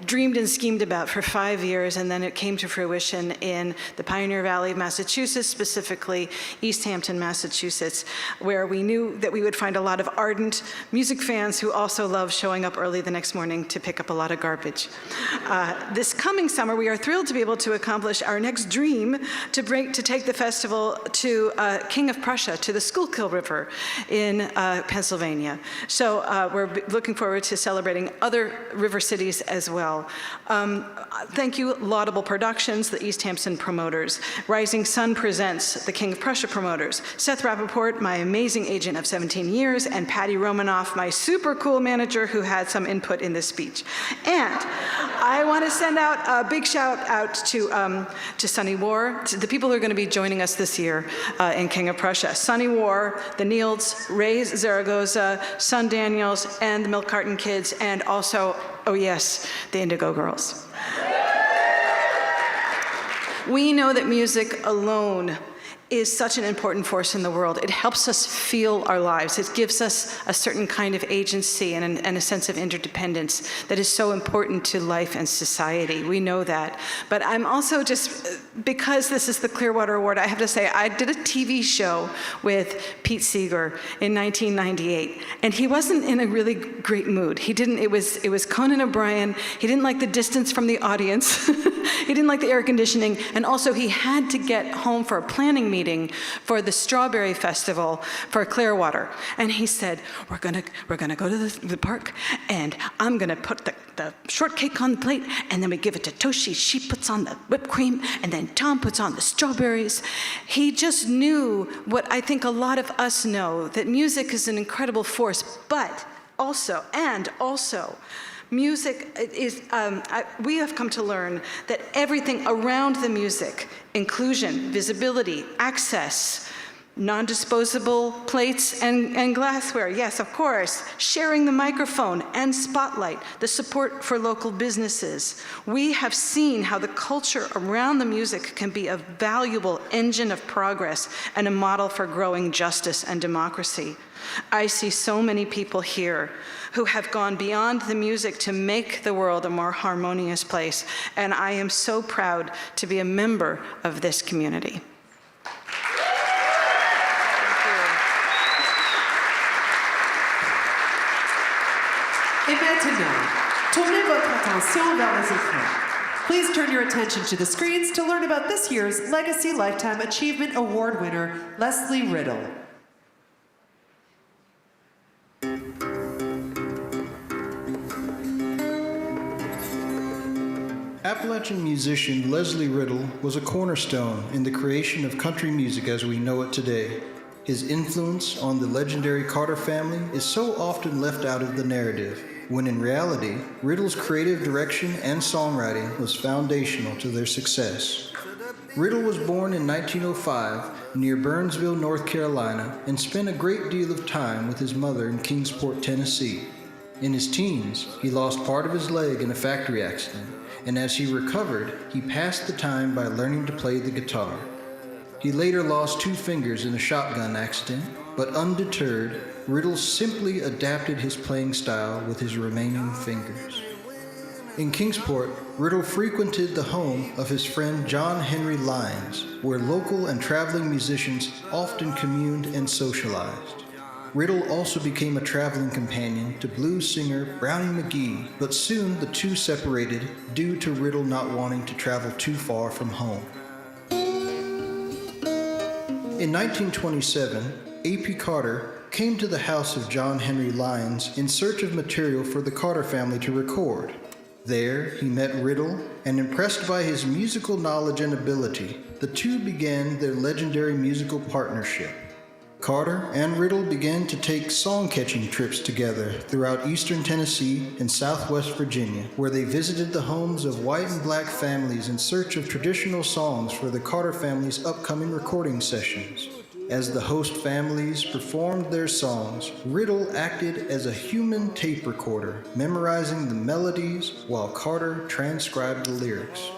dreamed and schemed about for 5 years, and then it came to fruition in the Pioneer Valley of Massachusetts, specifically East Hampton, Massachusetts, where we knew that we would find a lot of ardent music fans who also love showing up early the next morning to pick up a lot of garbage. This coming summer, we are thrilled to be able to accomplish our next dream to take the festival to King of Prussia, to the Schuylkill River in Pennsylvania. So we're looking forward to celebrating other river cities as well. Thank you, Laudable Productions, the East Hampton promoters. Rising Sun Presents, the King of Prussia promoters. Seth Rappaport, my amazing agent of 17 years, and Patty Romanoff, my super cool manager who had some input in this speech. And I want to send out a big shout out to Sunny War, to the people who are going to be joining us this year in King of Prussia. Sunny War, the Nields, Ray Zaragoza, Sun Daniels, and the Milk Carton Kids, and also, oh yes, the Indigo Girls. We know that music alone is such an important force in the world. It helps us feel our lives. It gives us a certain kind of agency and a sense of interdependence that is so important to life and society. We know that. But I'm also just, because this is the Clearwater Award, I have to say, I did a TV show with Pete Seeger in 1998, and he wasn't in a really great mood. It was Conan O'Brien. He didn't like the distance from the audience. He didn't like the air conditioning, and also he had to get home for a planning meeting for the Strawberry Festival for Clearwater. And he said, we're gonna go to the park, and I'm gonna put the shortcake on the plate, and then we give it to Toshi. She puts on the whipped cream, and then Tom puts on the strawberries. He just knew what I think a lot of us know, that music is an incredible force, but also, music is, we have come to learn that everything around the music, inclusion, visibility, access, Non-disposable plates and glassware, yes, of course. Sharing the microphone and spotlight, the support for local businesses. We have seen how the culture around the music can be a valuable engine of progress and a model for growing justice and democracy. I see so many people here who have gone beyond the music to make the world a more harmonious place, and I am so proud to be a member of this community. Et maintenant, tournez votre attention vers les écrans. Please turn your attention to the screens to learn about this year's Legacy Lifetime Achievement Award winner, Leslie Riddle. Appalachian musician Leslie Riddle was a cornerstone in the creation of country music as we know it today. His influence on the legendary Carter family is so often left out of the narrative, when in reality, Riddle's creative direction and songwriting was foundational to their success. Riddle was born in 1905 near Burnsville, North Carolina, and spent a great deal of time with his mother in Kingsport, Tennessee. In his teens, he lost part of his leg in a factory accident, and as he recovered, he passed the time by learning to play the guitar. He later lost 2 fingers in a shotgun accident, but undeterred, Riddle simply adapted his playing style with his remaining fingers. In Kingsport, Riddle frequented the home of his friend John Henry Lyons, where local and traveling musicians often communed and socialized. Riddle also became a traveling companion to blues singer Brownie McGhee, but soon the two separated due to Riddle not wanting to travel too far from home. In 1927, A.P. Carter came to the house of John Henry Lyons in search of material for the Carter family to record. There, he met Riddle, and impressed by his musical knowledge and ability, the two began their legendary musical partnership. Carter and Riddle began to take song-catching trips together throughout eastern Tennessee and southwest Virginia, where they visited the homes of white and black families in search of traditional songs for the Carter family's upcoming recording sessions. As the host families performed their songs, Riddle acted as a human tape recorder, memorizing the melodies while Carter transcribed the lyrics.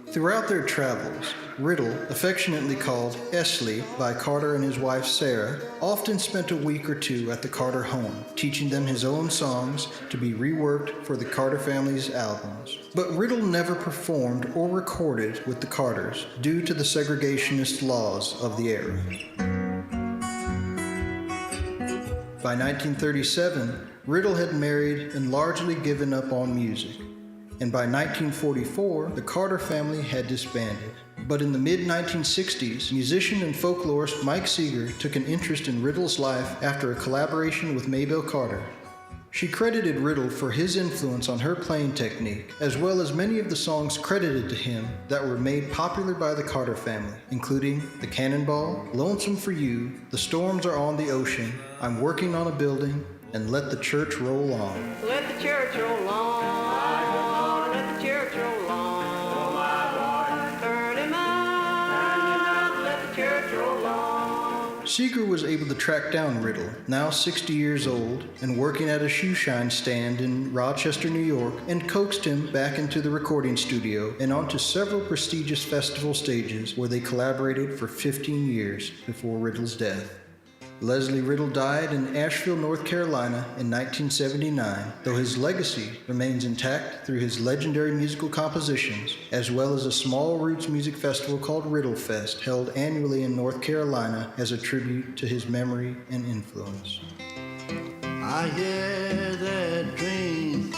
Throughout their travels, Riddle, affectionately called Esley by Carter and his wife Sarah, often spent a week or two at the Carter home, teaching them his own songs to be reworked for the Carter family's albums. But Riddle never performed or recorded with the Carters due to the segregationist laws of the era. By 1937, Riddle had married and largely given up on music. And by 1944, the Carter family had disbanded. But in the mid-1960s, musician and folklorist Mike Seeger took an interest in Riddle's life after a collaboration with Maybelle Carter. She credited Riddle for his influence on her playing technique, as well as many of the songs credited to him that were made popular by the Carter family, including The Cannonball, Lonesome for You, The Storms Are on the Ocean, I'm Working on a Building, and Let the Church Roll On. Let the church roll on, let the church roll on, turn him out, let the church roll on. Seeger was able to track down Riddle, now 60 years old, and working at a shoe shine stand in Rochester, New York, and coaxed him back into the recording studio and onto several prestigious festival stages where they collaborated for 15 years before Riddle's death. Leslie Riddle died in Asheville, North Carolina in 1979, though his legacy remains intact through his legendary musical compositions, as well as a small roots music festival called Riddle Fest, held annually in North Carolina as a tribute to his memory and influence. I hear that train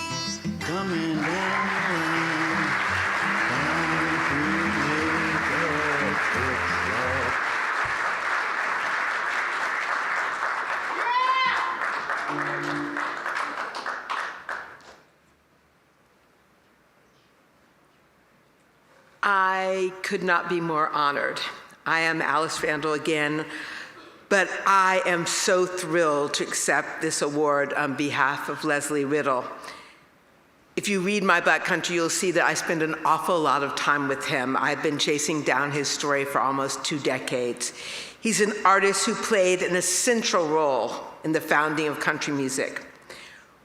coming down the line, time to make a trip stop. I could not be more honored. I am Alice Vandal again, but I am so thrilled to accept this award on behalf of Leslie Riddle. If you read My Black Country, you'll see that I spend an awful lot of time with him. I've been chasing down his story for almost 2 decades. He's an artist who played an essential role in the founding of country music.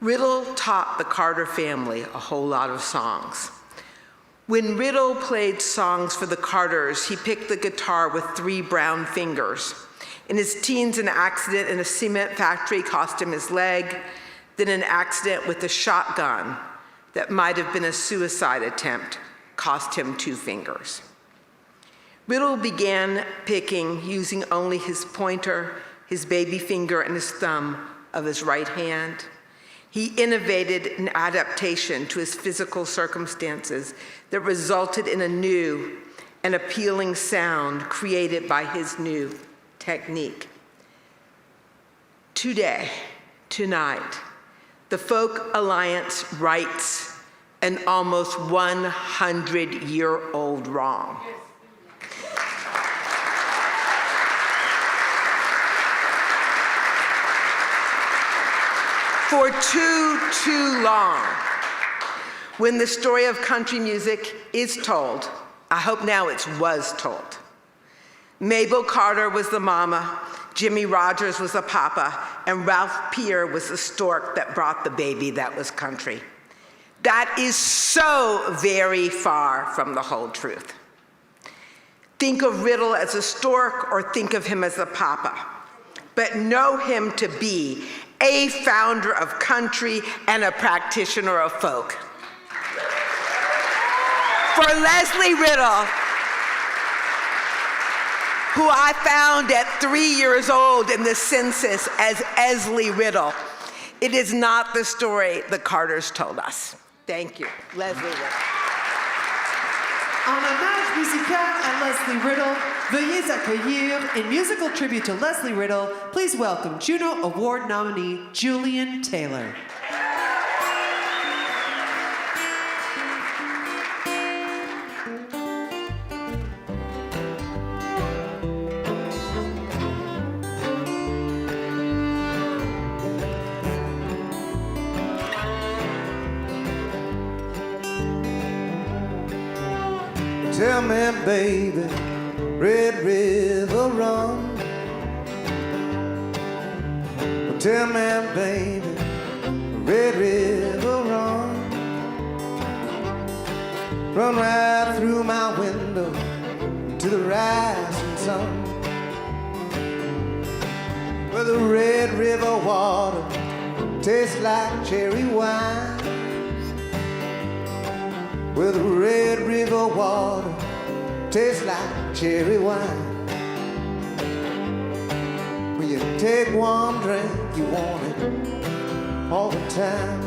Riddle taught the Carter family a whole lot of songs. When Riddle played songs for the Carters, he picked the guitar with 3 brown fingers. In his teens, an accident in a cement factory cost him his leg, then an accident with a shotgun that might have been a suicide attempt cost him 2 fingers. Riddle began picking using only his pointer, his baby finger, and his thumb of his right hand. He innovated an adaptation to his physical circumstances that resulted in a new and appealing sound created by his new technique. Today, tonight, the Folk Alliance rights an almost 100-year-old wrong. For too long, when the story of country music is told, I hope now it's was told. Mabel Carter was the mama, Jimmy Rogers was the papa, and Ralph Peer was the stork that brought the baby that was country. That is so very far from the whole truth. Think of Riddle as a stork or think of him as a papa, but know him to be a founder of country and a practitioner of folk. For Leslie Riddle, who I found at 3 years old in the census as Esley Riddle, it is not the story the Carters told us. Thank you, Leslie Riddle. En hommage musical à Leslie Riddle, veuillez accueillir in musical tribute to Leslie Riddle, please welcome Juno Award nominee Julian Taylor. Tell me, baby, Red River run. Tell me, baby, Red River run. Run right through my window to the rising sun. Where the Red River water tastes like cherry wine. Where the Red River water tastes like cherry wine. When you take one drink, you want it all the time.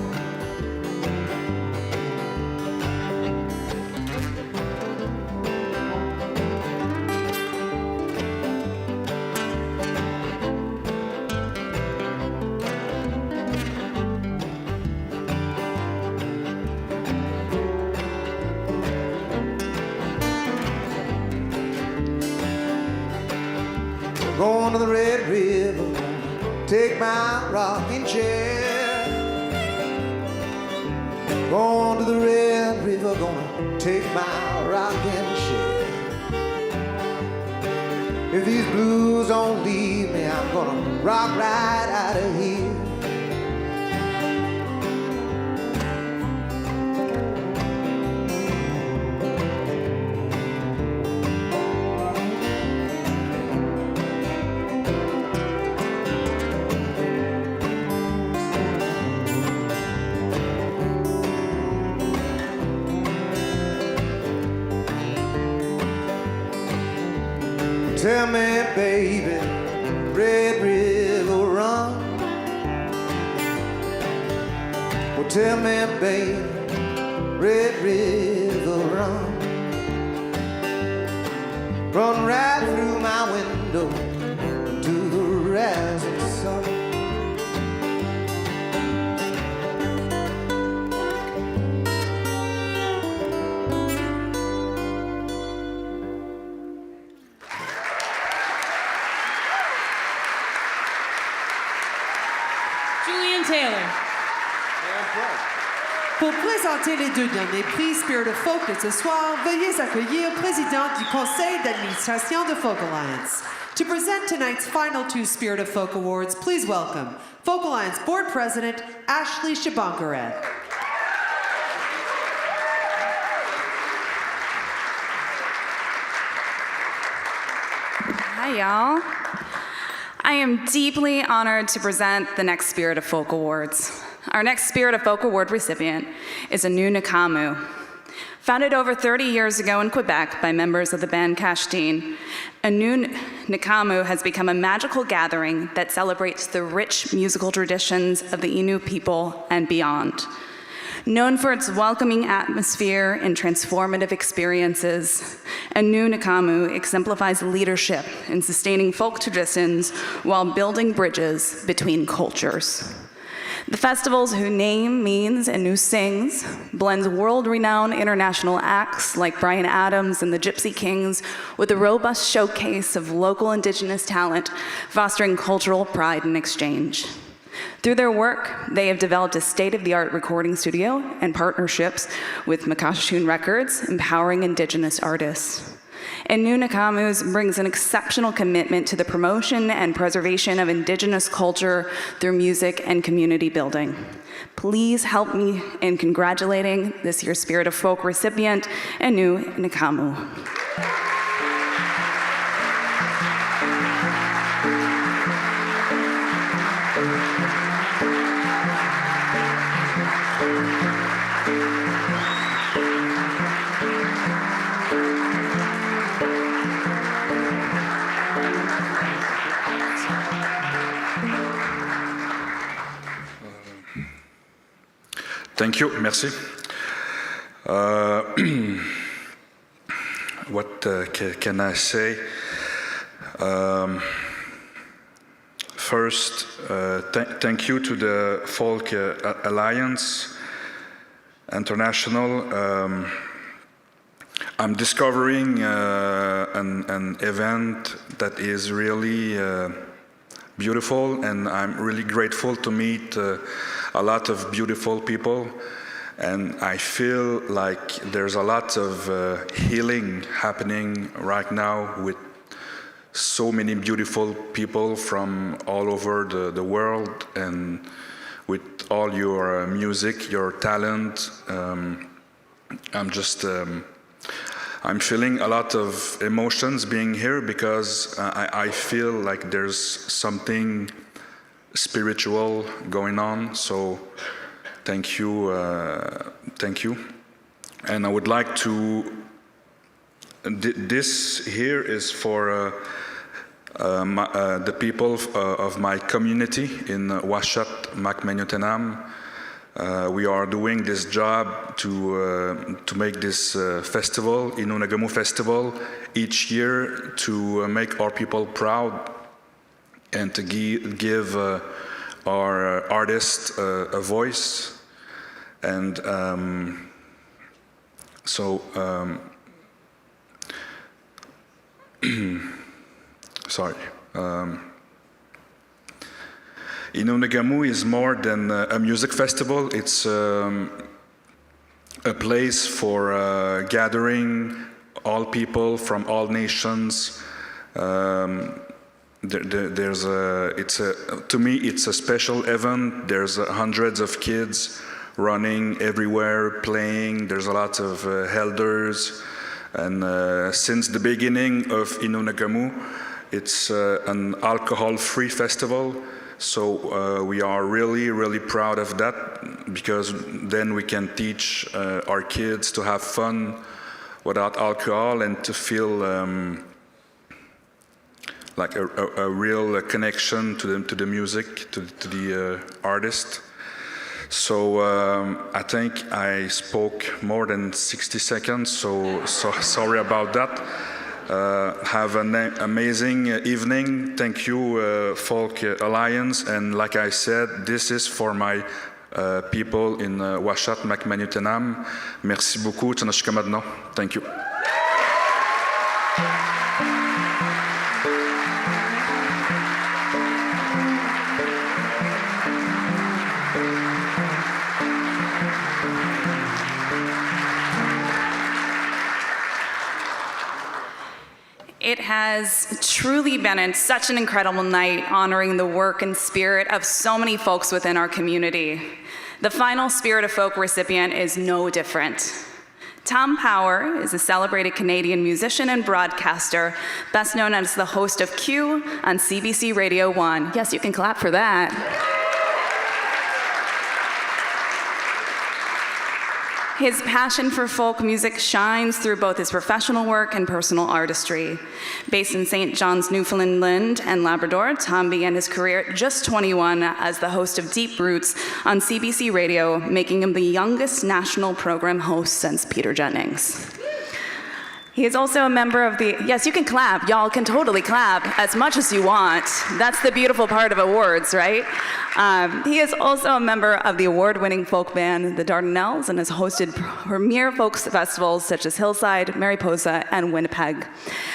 Going to the Red River, take my rocking chair. Going to the Red River, gonna take my rocking chair. If these blues don't leave me, I'm gonna rock right out of here. Tell me, baby, Red River run. Well, tell me, baby, Red River run. Run right through my window to the rising sun. Taylor. Pour présenter les deux derniers prix Spirit of Folk de ce soir, veuillez accueillir le président du conseil d'administration de Folk Alliance. To present tonight's final two Spirit of Folk Awards, please welcome Folk Alliance Board President Ashley Shabankaret. Hi, y'all. I am deeply honored to present the next Spirit of Folk Awards. Our next Spirit of Folk Award recipient is Anu Nakamu. Founded over 30 years ago in Quebec by members of the band Cashdeen, Anu Nakamu has become a magical gathering that celebrates the rich musical traditions of the Innu people and beyond. Known for its welcoming atmosphere and transformative experiences, Anu Nakamu exemplifies leadership in sustaining folk traditions while building bridges between cultures. The festival's Who Name Means and Who Sings blends world-renowned international acts like Bryan Adams and the Gypsy Kings with a robust showcase of local indigenous talent, fostering cultural pride and exchange. Through their work, they have developed a state-of-the-art recording studio and partnerships with Makashun Records, empowering indigenous artists. And Anu Nakamu brings an exceptional commitment to the promotion and preservation of indigenous culture through music and community building. Please help me in congratulating this year's Spirit of Folk recipient, Anu Nakamu. Thank you, merci. What can I say? First, thank you to the Folk Alliance International. I'm discovering an event that is really beautiful, and I'm really grateful to meet a lot of beautiful people, and I feel like there's a lot of healing happening right now with so many beautiful people from all over the world, and with all your music, your talent. I'm feeling a lot of emotions being here because I feel like there's something spiritual going on, so thank you. And I would like to, this here is for the people of my community in Washat, Macmagnotenam. We are doing this job to make this festival, Innu Nakamu Festival, each year to make our people proud and to give our artists a voice. And sorry. Innu Nakamu is more than a music festival. It's a place for gathering all people from all nations. To me, it's a special event. There's hundreds of kids running everywhere, playing. There's a lot of elders. And since the beginning of Innu Nakamu, it's an alcohol-free festival. So we are really, really proud of that, because then we can teach our kids to have fun without alcohol and to feel like a real connection to the music, to the artist. So I think I spoke more than 60 seconds, so sorry about that. Have an amazing evening. Thank you, Folk Alliance. And like I said, this is for my people in Washat, Macmagnotenam. Merci beaucoup. Thank you. It has truly been such an incredible night honoring the work and spirit of so many folks within our community. The final Spirit of Folk recipient is no different. Tom Power is a celebrated Canadian musician and broadcaster, best known as the host of Q on CBC Radio 1. Yes, you can clap for that. His passion for folk music shines through both his professional work and personal artistry. Based in St. John's, Newfoundland and Labrador, Tom began his career at just 21 as the host of Deep Roots on CBC Radio, making him the youngest national program host since Peter Jennings. He is also a member of the, yes, you can clap, y'all can totally clap as much as you want. That's the beautiful part of awards, right? He is also a member of the award-winning folk band, the Dardanelles, and has hosted premier folk festivals such as Hillside, Mariposa, and Winnipeg.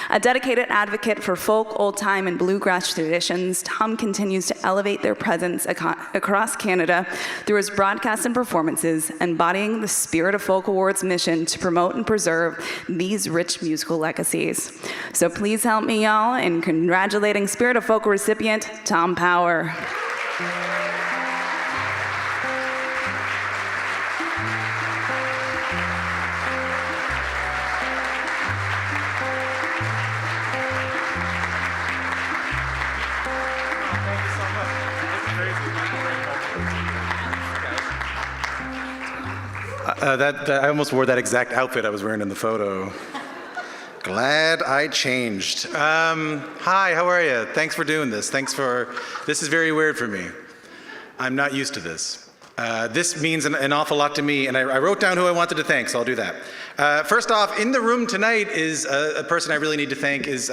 A dedicated advocate for folk, old-time, and bluegrass traditions, Tom continues to elevate their presence across Canada through his broadcasts and performances, embodying the Spirit of Folk Awards mission to promote and preserve these rich musical legacies. So please help me, y'all, in congratulating Spirit of Folk recipient, Tom Power. I almost wore that exact outfit I was wearing in the photo. Glad I changed. Hi, how are you? Thanks for doing this. This is very weird for me. I'm not used to this. This means an awful lot to me, and I wrote down who I wanted to thank, so I'll do that. First off, in the room tonight is a person I really need to thank is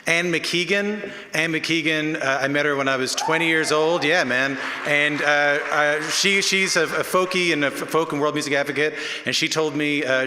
Anne McKeegan. Anne McKeegan, I met her when I was 20 years old. Yeah, man. And she's a folkie and a folk and world music advocate. And she told me, I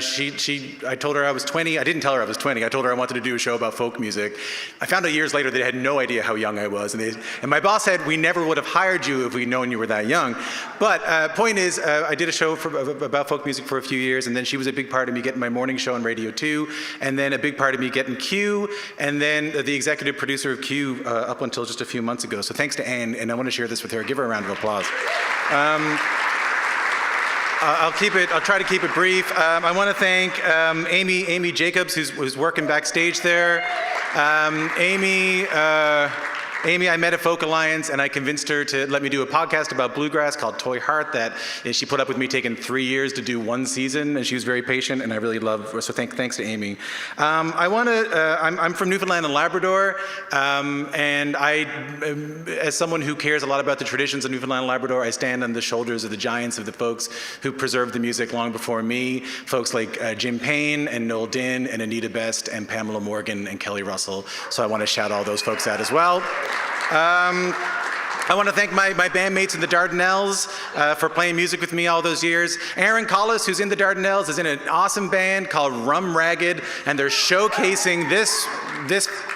told her I was 20. I didn't tell her I was 20. I told her I wanted to do a show about folk music. I found out years later they had no idea how young I was. And my boss said, we never would have hired you if we'd known you were that young. But point is, I did a show about folk music for a few years. And then she was a big part of me getting my morning show on Radio 2. And then a big part of me getting Q. And then the executive producer of Q up until just a few months ago. So thanks to Anne, and I want to share this with her. Give her a round of applause. I'll try to keep it brief. I want to thank Amy Jacobs, who's working backstage there. Amy, I met at Folk Alliance, and I convinced her to let me do a podcast about bluegrass called Toy Heart that she put up with me taking 3 years to do one season, and she was very patient, and I really love her, so thanks to Amy. I'm from Newfoundland and Labrador, and as someone who cares a lot about the traditions of Newfoundland and Labrador, I stand on the shoulders of the giants of the folks who preserved the music long before me, folks like Jim Payne and Noel Dinn and Anita Best and Pamela Morgan and Kelly Russell, so I want to shout all those folks out as well. I want to thank my bandmates in the Dardanelles for playing music with me all those years. Aaron Collis, who's in the Dardanelles, is in an awesome band called Rum Ragged, and they're showcasing this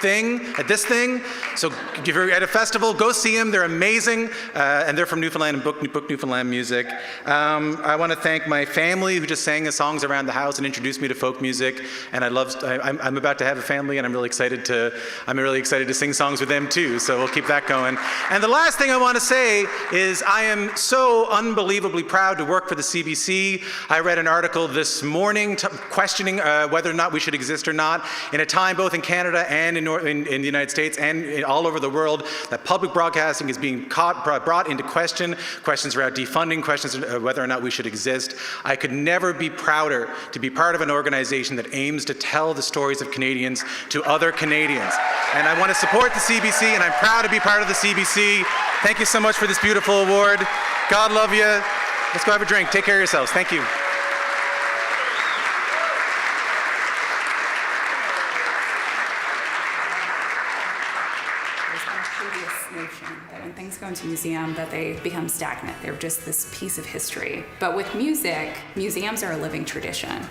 thing. So if you're at a festival, go see them. They're amazing, and they're from Newfoundland and book Newfoundland music. I want to thank my family who just sang the songs around the house and introduced me to folk music. And I'm about to have a family, and I'm really excited to sing songs with them too. So we'll keep that going. And the last thing I want to say is I am so unbelievably proud to work for the CBC. I read an article this morning questioning whether or not we should exist or not in a time both in Canada and in the United States and all over the world that public broadcasting is being brought into question, questions around defunding, questions whether or not we should exist. I could never be prouder to be part of an organization that aims to tell the stories of Canadians to other Canadians. And I want to support the CBC, and I'm proud to be part of the CBC. Thank you so much for this beautiful award. God love you. Let's go have a drink. Take care of yourselves. Thank you. Notion that when things go into a museum that they become stagnant. They're just this piece of history. But with music, museums are a living tradition.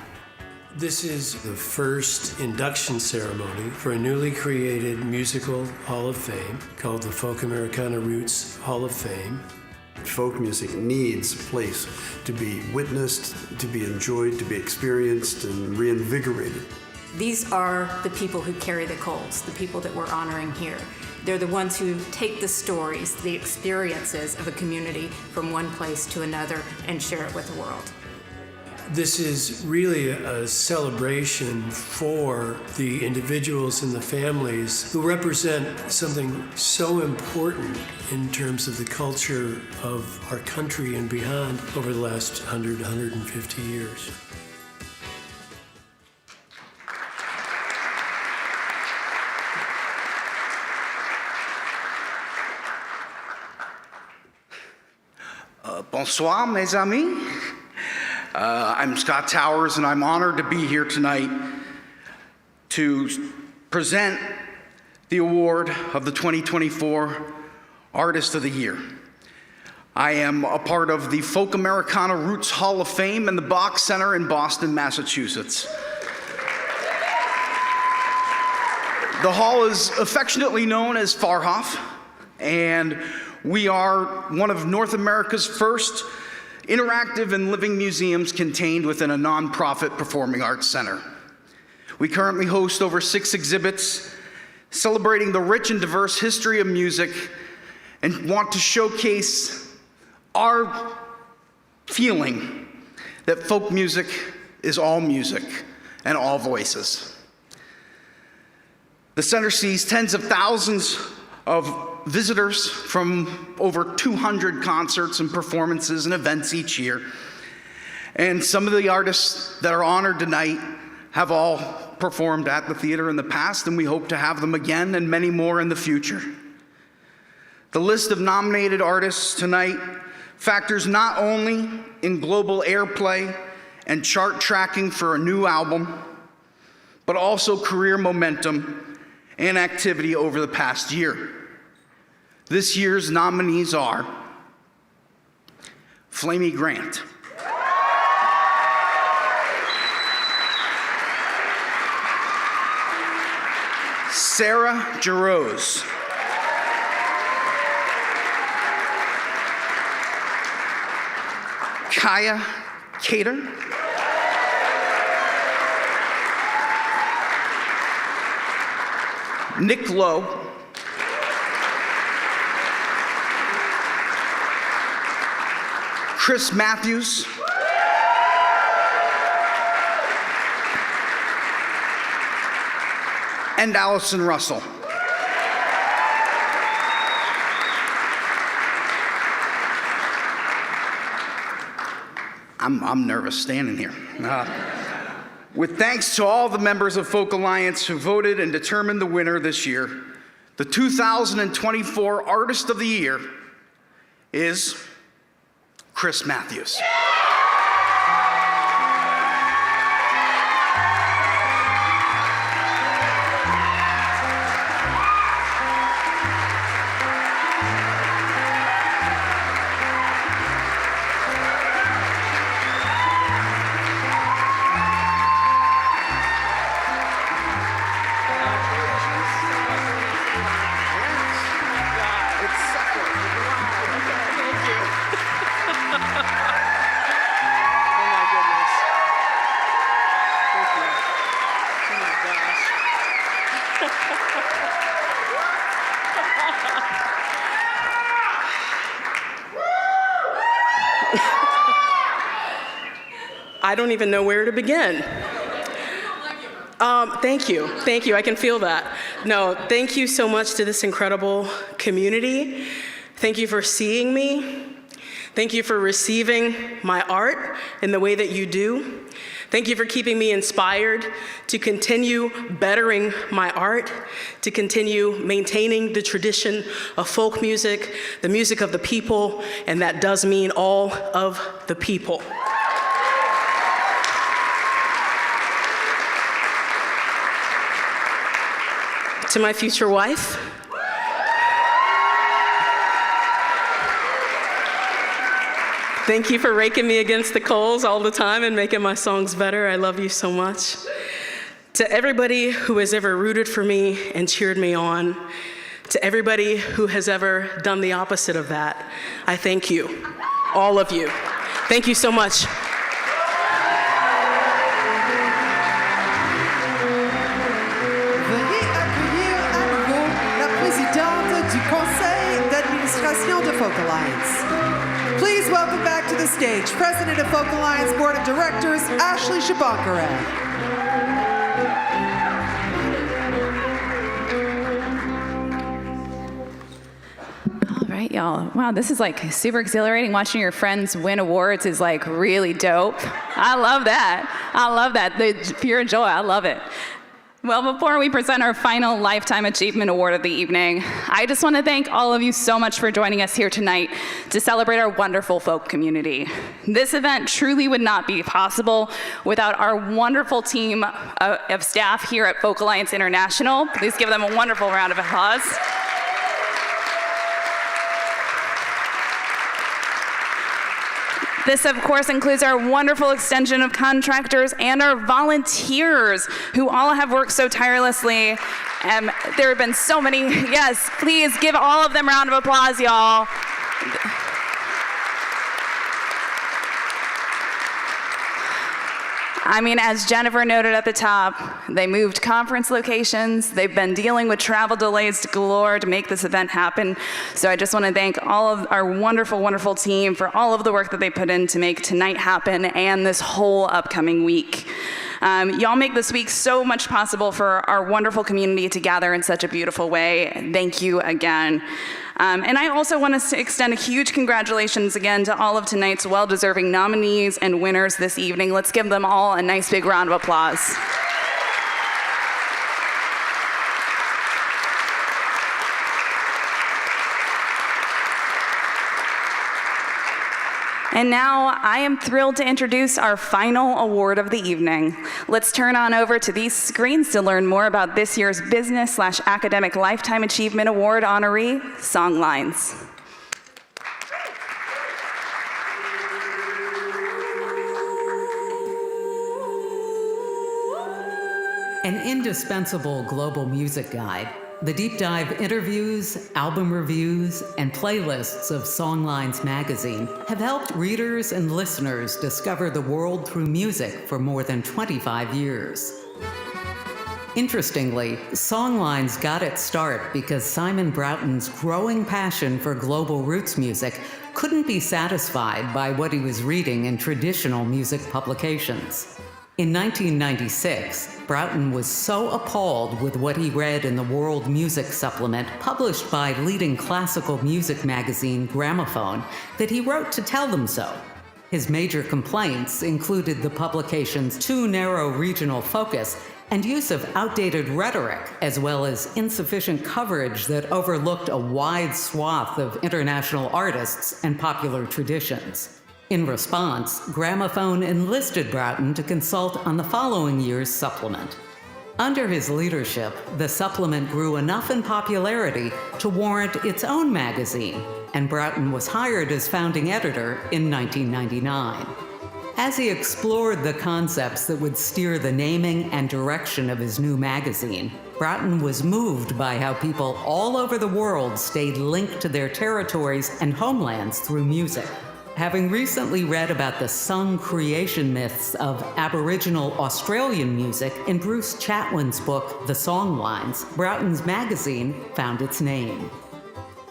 This is the first induction ceremony for a newly created musical Hall of Fame called the Folk Americana Roots Hall of Fame. Folk music needs a place to be witnessed, to be enjoyed, to be experienced and reinvigorated. These are the people who carry the coals, the people that we're honoring here. They're the ones who take the stories, the experiences of a community from one place to another and share it with the world. This is really a celebration for the individuals and the families who represent something so important in terms of the culture of our country and beyond over the last 100, 150 years. Bonsoir, mes amis. I'm Scott Towers, and I'm honored to be here tonight to present the award of the 2024 Artist of the Year. I am a part of the Folk Americana Roots Hall of Fame in the Bach Center in Boston, Massachusetts. The hall is affectionately known as Farhoff, and we are one of North America's first interactive and living museums contained within a nonprofit performing arts center. We currently host over 6 exhibits celebrating the rich and diverse history of music and want to showcase our feeling that folk music is all music and all voices. The center sees tens of thousands of visitors from over 200 concerts and performances and events each year. And some of the artists that are honored tonight have all performed at the theater in the past, and we hope to have them again and many more in the future. The list of nominated artists tonight factors not only in global airplay and chart tracking for a new album, but also career momentum and activity over the past year. This year's nominees are Flamey Grant, Sarah Jarosz, Kaya Cater, Nick Lowe, Chris Matthews, and Allison Russell. I'm nervous standing here. With thanks to all the members of Folk Alliance who voted and determined the winner this year, the 2024 Artist of the Year is Chris Matthews. I don't even know where to begin. Thank you, I can feel that. No, thank you so much to this incredible community. Thank you for seeing me. Thank you for receiving my art in the way that you do. Thank you for keeping me inspired to continue bettering my art, to continue maintaining the tradition of folk music, the music of the people, and that does mean all of the people. To my future wife, thank you for raking me against the coals all the time and making my songs better. I love you so much. To everybody who has ever rooted for me and cheered me on, to everybody who has ever done the opposite of that, I thank you, all of you. Thank you so much. Folk Alliance. Please welcome back to the stage President of Folk Alliance Board of Directors, Ashley Shabankara. All right, y'all. Wow, this is like super exhilarating. Watching your friends win awards is like really dope. I love that. I love that. The pure joy. I love it. Well, before we present our final Lifetime Achievement Award of the evening, I just want to thank all of you so much for joining us here tonight to celebrate our wonderful folk community. This event truly would not be possible without our wonderful team of staff here at Folk Alliance International. Please give them a wonderful round of applause. This, of course, includes our wonderful extension of contractors and our volunteers who all have worked so tirelessly. There have been so many. Yes, please give all of them a round of applause, y'all. I mean, as Jennifer noted at the top, they moved conference locations. They've been dealing with travel delays galore to make this event happen. So I just want to thank all of our wonderful, wonderful team for all of the work that they put in to make tonight happen and this whole upcoming week. Y'all make this week so much possible for our wonderful community to gather in such a beautiful way. Thank you again. And I also want to extend a huge congratulations again to all of tonight's well-deserving nominees and winners this evening. Let's give them all a nice big round of applause. And now I am thrilled to introduce our final award of the evening. Let's turn on over to these screens to learn more about this year's Business/Academic Lifetime Achievement Award honoree, Songlines. An indispensable global music guide, the deep dive interviews, album reviews, and playlists of Songlines magazine have helped readers and listeners discover the world through music for more than 25 years. Interestingly, Songlines got its start because Simon Broughton's growing passion for global roots music couldn't be satisfied by what he was reading in traditional music publications. In 1996, Broughton was so appalled with what he read in the World Music Supplement published by leading classical music magazine Gramophone that he wrote to tell them so. His major complaints included the publication's too narrow regional focus and use of outdated rhetoric, as well as insufficient coverage that overlooked a wide swath of international artists and popular traditions. In response, Gramophone enlisted Broughton to consult on the following year's supplement. Under his leadership, the supplement grew enough in popularity to warrant its own magazine, and Broughton was hired as founding editor in 1999. As he explored the concepts that would steer the naming and direction of his new magazine, Broughton was moved by how people all over the world stayed linked to their territories and homelands through music. Having recently read about the sung creation myths of Aboriginal Australian music in Bruce Chatwin's book, The Songlines, Broughton's magazine found its name.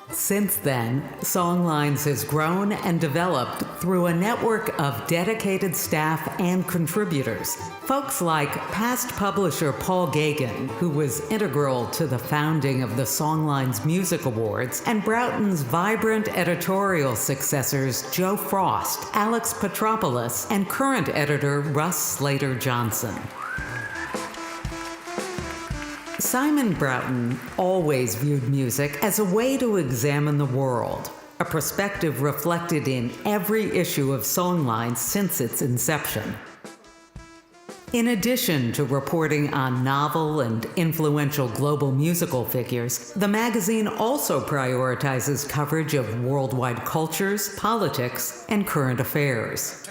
Since then, Songlines has grown and developed through a network of dedicated staff and contributors. Folks like past publisher Paul Gagin, who was integral to the founding of the Songlines Music Awards, and Broughton's vibrant editorial successors Joe Frost, Alex Petropoulos, and current editor Russ Slater Johnson. Simon Broughton always viewed music as a way to examine the world, a perspective reflected in every issue of Songlines since its inception. In addition to reporting on novel and influential global musical figures, the magazine also prioritizes coverage of worldwide cultures, politics, and current affairs.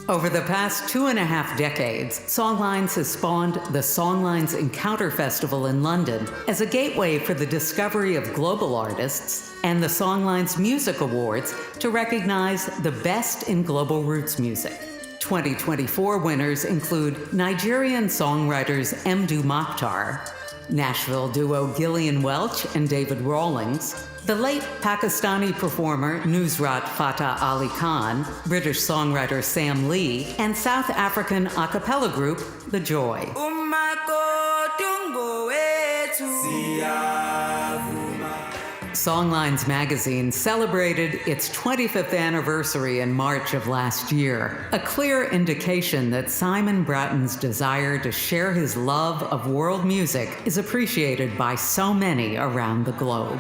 Over the past 2.5 decades, Songlines has spawned the Songlines Encounter Festival in London as a gateway for the discovery of global artists, and the Songlines Music Awards to recognize the best in global roots music. 2024 winners include Nigerian songwriters Mdu Mokhtar, Nashville duo Gillian Welch and David Rawlings, The late Pakistani performer Nusrat Fateh Ali Khan, British songwriter Sam Lee, and South African a cappella group The Joy. Songlines magazine celebrated its 25th anniversary in March of last year, a clear indication that Simon Broughton's desire to share his love of world music is appreciated by so many around the globe.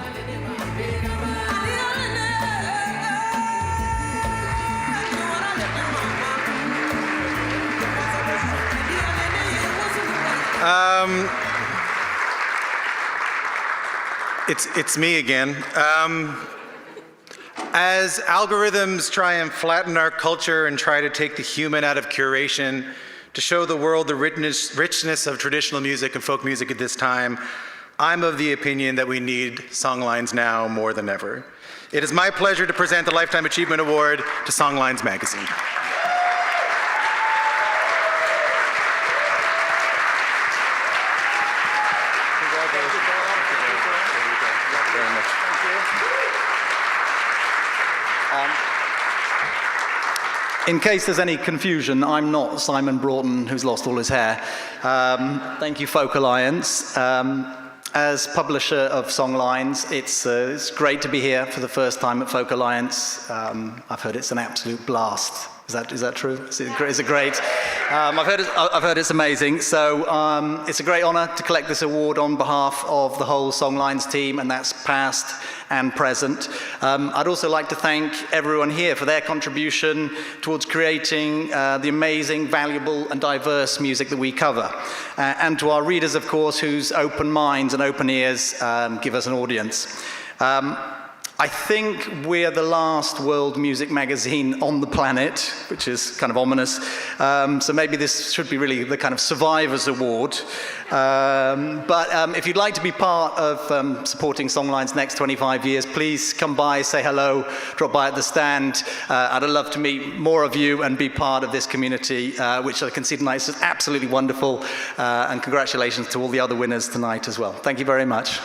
It's me again. As algorithms try and flatten our culture and try to take the human out of curation to show the world the richness of traditional music and folk music at this time, I'm of the opinion that we need Songlines now more than ever. It is my pleasure to present the Lifetime Achievement Award to Songlines magazine. In case there's any confusion, I'm not Simon Broughton, who's lost all his hair. Thank you, Folk Alliance. As publisher of Songlines, it's great to be here for the first time at Folk Alliance. I've heard it's an absolute blast. Is that true? Is it great? I've heard it's amazing. So it's a great honor to collect this award on behalf of the whole Songlines team, and that's past and present. I'd also like to thank everyone here for their contribution towards creating the amazing, valuable, and diverse music that we cover. And to our readers, of course, whose open minds and open ears give us an audience. I think we're the last world music magazine on the planet, which is kind of ominous. So maybe this should be really the kind of Survivors Award. But if you'd like to be part of supporting Songlines next 25 years, please come by, say hello, drop by at the stand. I'd love to meet more of you and be part of this community, which I can see tonight is absolutely wonderful. And congratulations to all the other winners tonight as well. Thank you very much.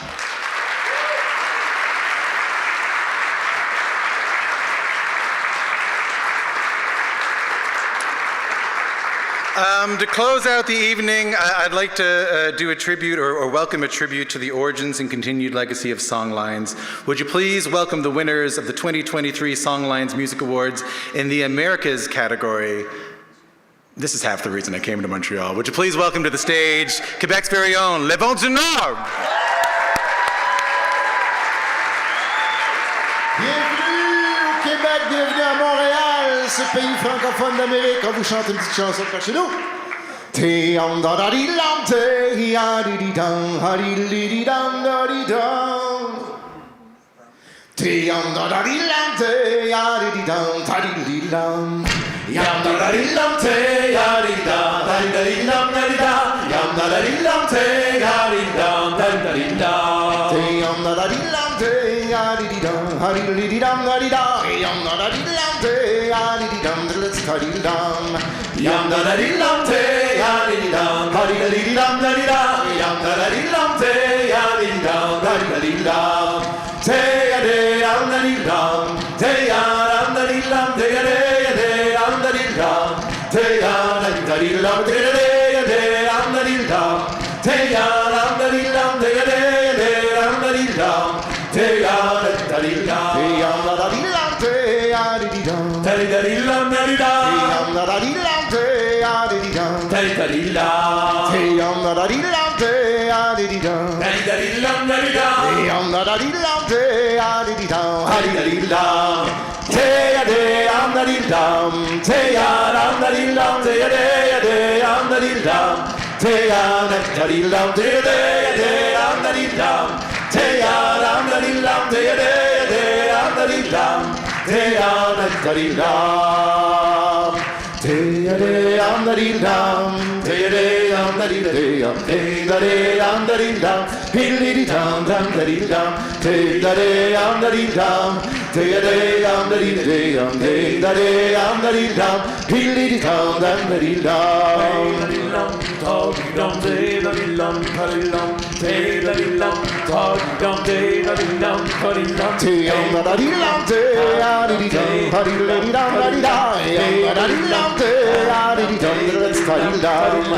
To close out the evening, I'd like to do a tribute or welcome a tribute to the origins and continued legacy of Songlines. Would you please welcome the winners of the 2023 Songlines Music Awards in the Americas category? This is half the reason I came to Montreal. Would you please welcome to the stage Quebec's very own Les Vents du Nord. Bienvenue au Québec, bienvenue à Montréal, ce pays francophone d'Amérique. On vous chante une petite chanson de chez nous. Te-yam da da di lam te ya di di dum ha di li di dum da di dum. Te-yam da da di lam te ya di di dum ta di di dum. Yam da da di lam te ya di da da di da di dum da di da. Yam da da di lam te ya di dum da di da di da. Te-yam da da di lam te ya di di dum ha di li di dum da di da. Yam da da di lam te ya di di dum da di dum. Yam da da di lam te ya di di dum ha di da di dum da di da. Yam da da di lam te ya di di dum da di da di dum. Te ya de dum da di dum. Te ya dum da di dum. Te ya de dum da di dum. Te ya da di dum. Te ya de dum da di dum. Te ya dum da di dum. Te ya de dum da di dum. Te ya da di dum. Te ya da di dum. Te ya di di dum. Te ya di dum da di dum. Te ya da di dum. Te ya di di dum. Te ya di dum. Te ya da di dum. Te ya di di dum. Te ya di dum da di dum. Te ya da di dum. Te ya di di dum. Ha di di dum. Te ya de dum da di dum. Te ya dum da di dum. Te ya de dum da di dum. Te ya da di dum. Te ya de dum da di dum. Te ya dum da di dum. Te ya de dum da di dum. Te ya da di dum. Te ya de dum da di dum. Te ya de dum da di dum. Te ya de dum da di dum. Hiddly di dum dum da di dum. Te ya de dum da di dum. Te ya de dum da di dum. Te ya de dum da di dum. Hiddly di dum dum da di dum. Te ya de dum. Te ya de dum. Te ya de dum. dum day da dee dum da dee dum day da dee dum day da dee dum da dee dum da dee da da dee dum day da dee dum let's da dee dum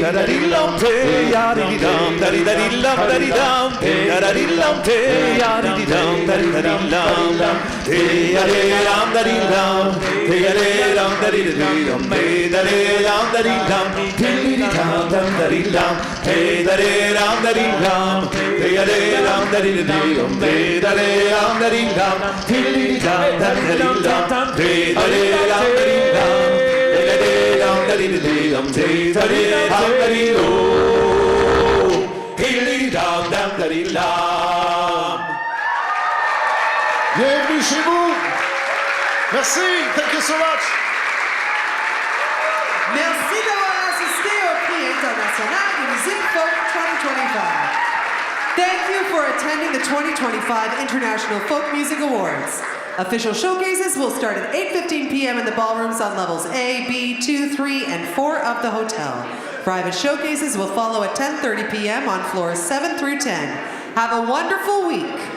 da dee dum day da dee dum da dee dum da dee dum da dee dum day da dee dum da dee dum day da dee dum da dee dum day da dee dum da dee dum day da dee dum da dee dum dee dum da dee dum hey da dee dum da dee dum hey da dee dum da dee dum hey da dee dum da dee dum dee dum da dee dum hey da dee dum da dee dum hey da dee dum da dee dum hey da dee dum da dee dum hey dum da dee dum. Bienvenue chez vous. Merci. Thank you so much. Merci d'avoir assisté au Prix International de Musique Folk 2025. Thank you for attending the 2025 International Folk Music Awards. Official showcases will start at 8:15 p.m. in the ballrooms on levels A, B, 2, 3, and 4 of the hotel. Private showcases will follow at 10:30 p.m. on floors 7 through 10. Have a wonderful week.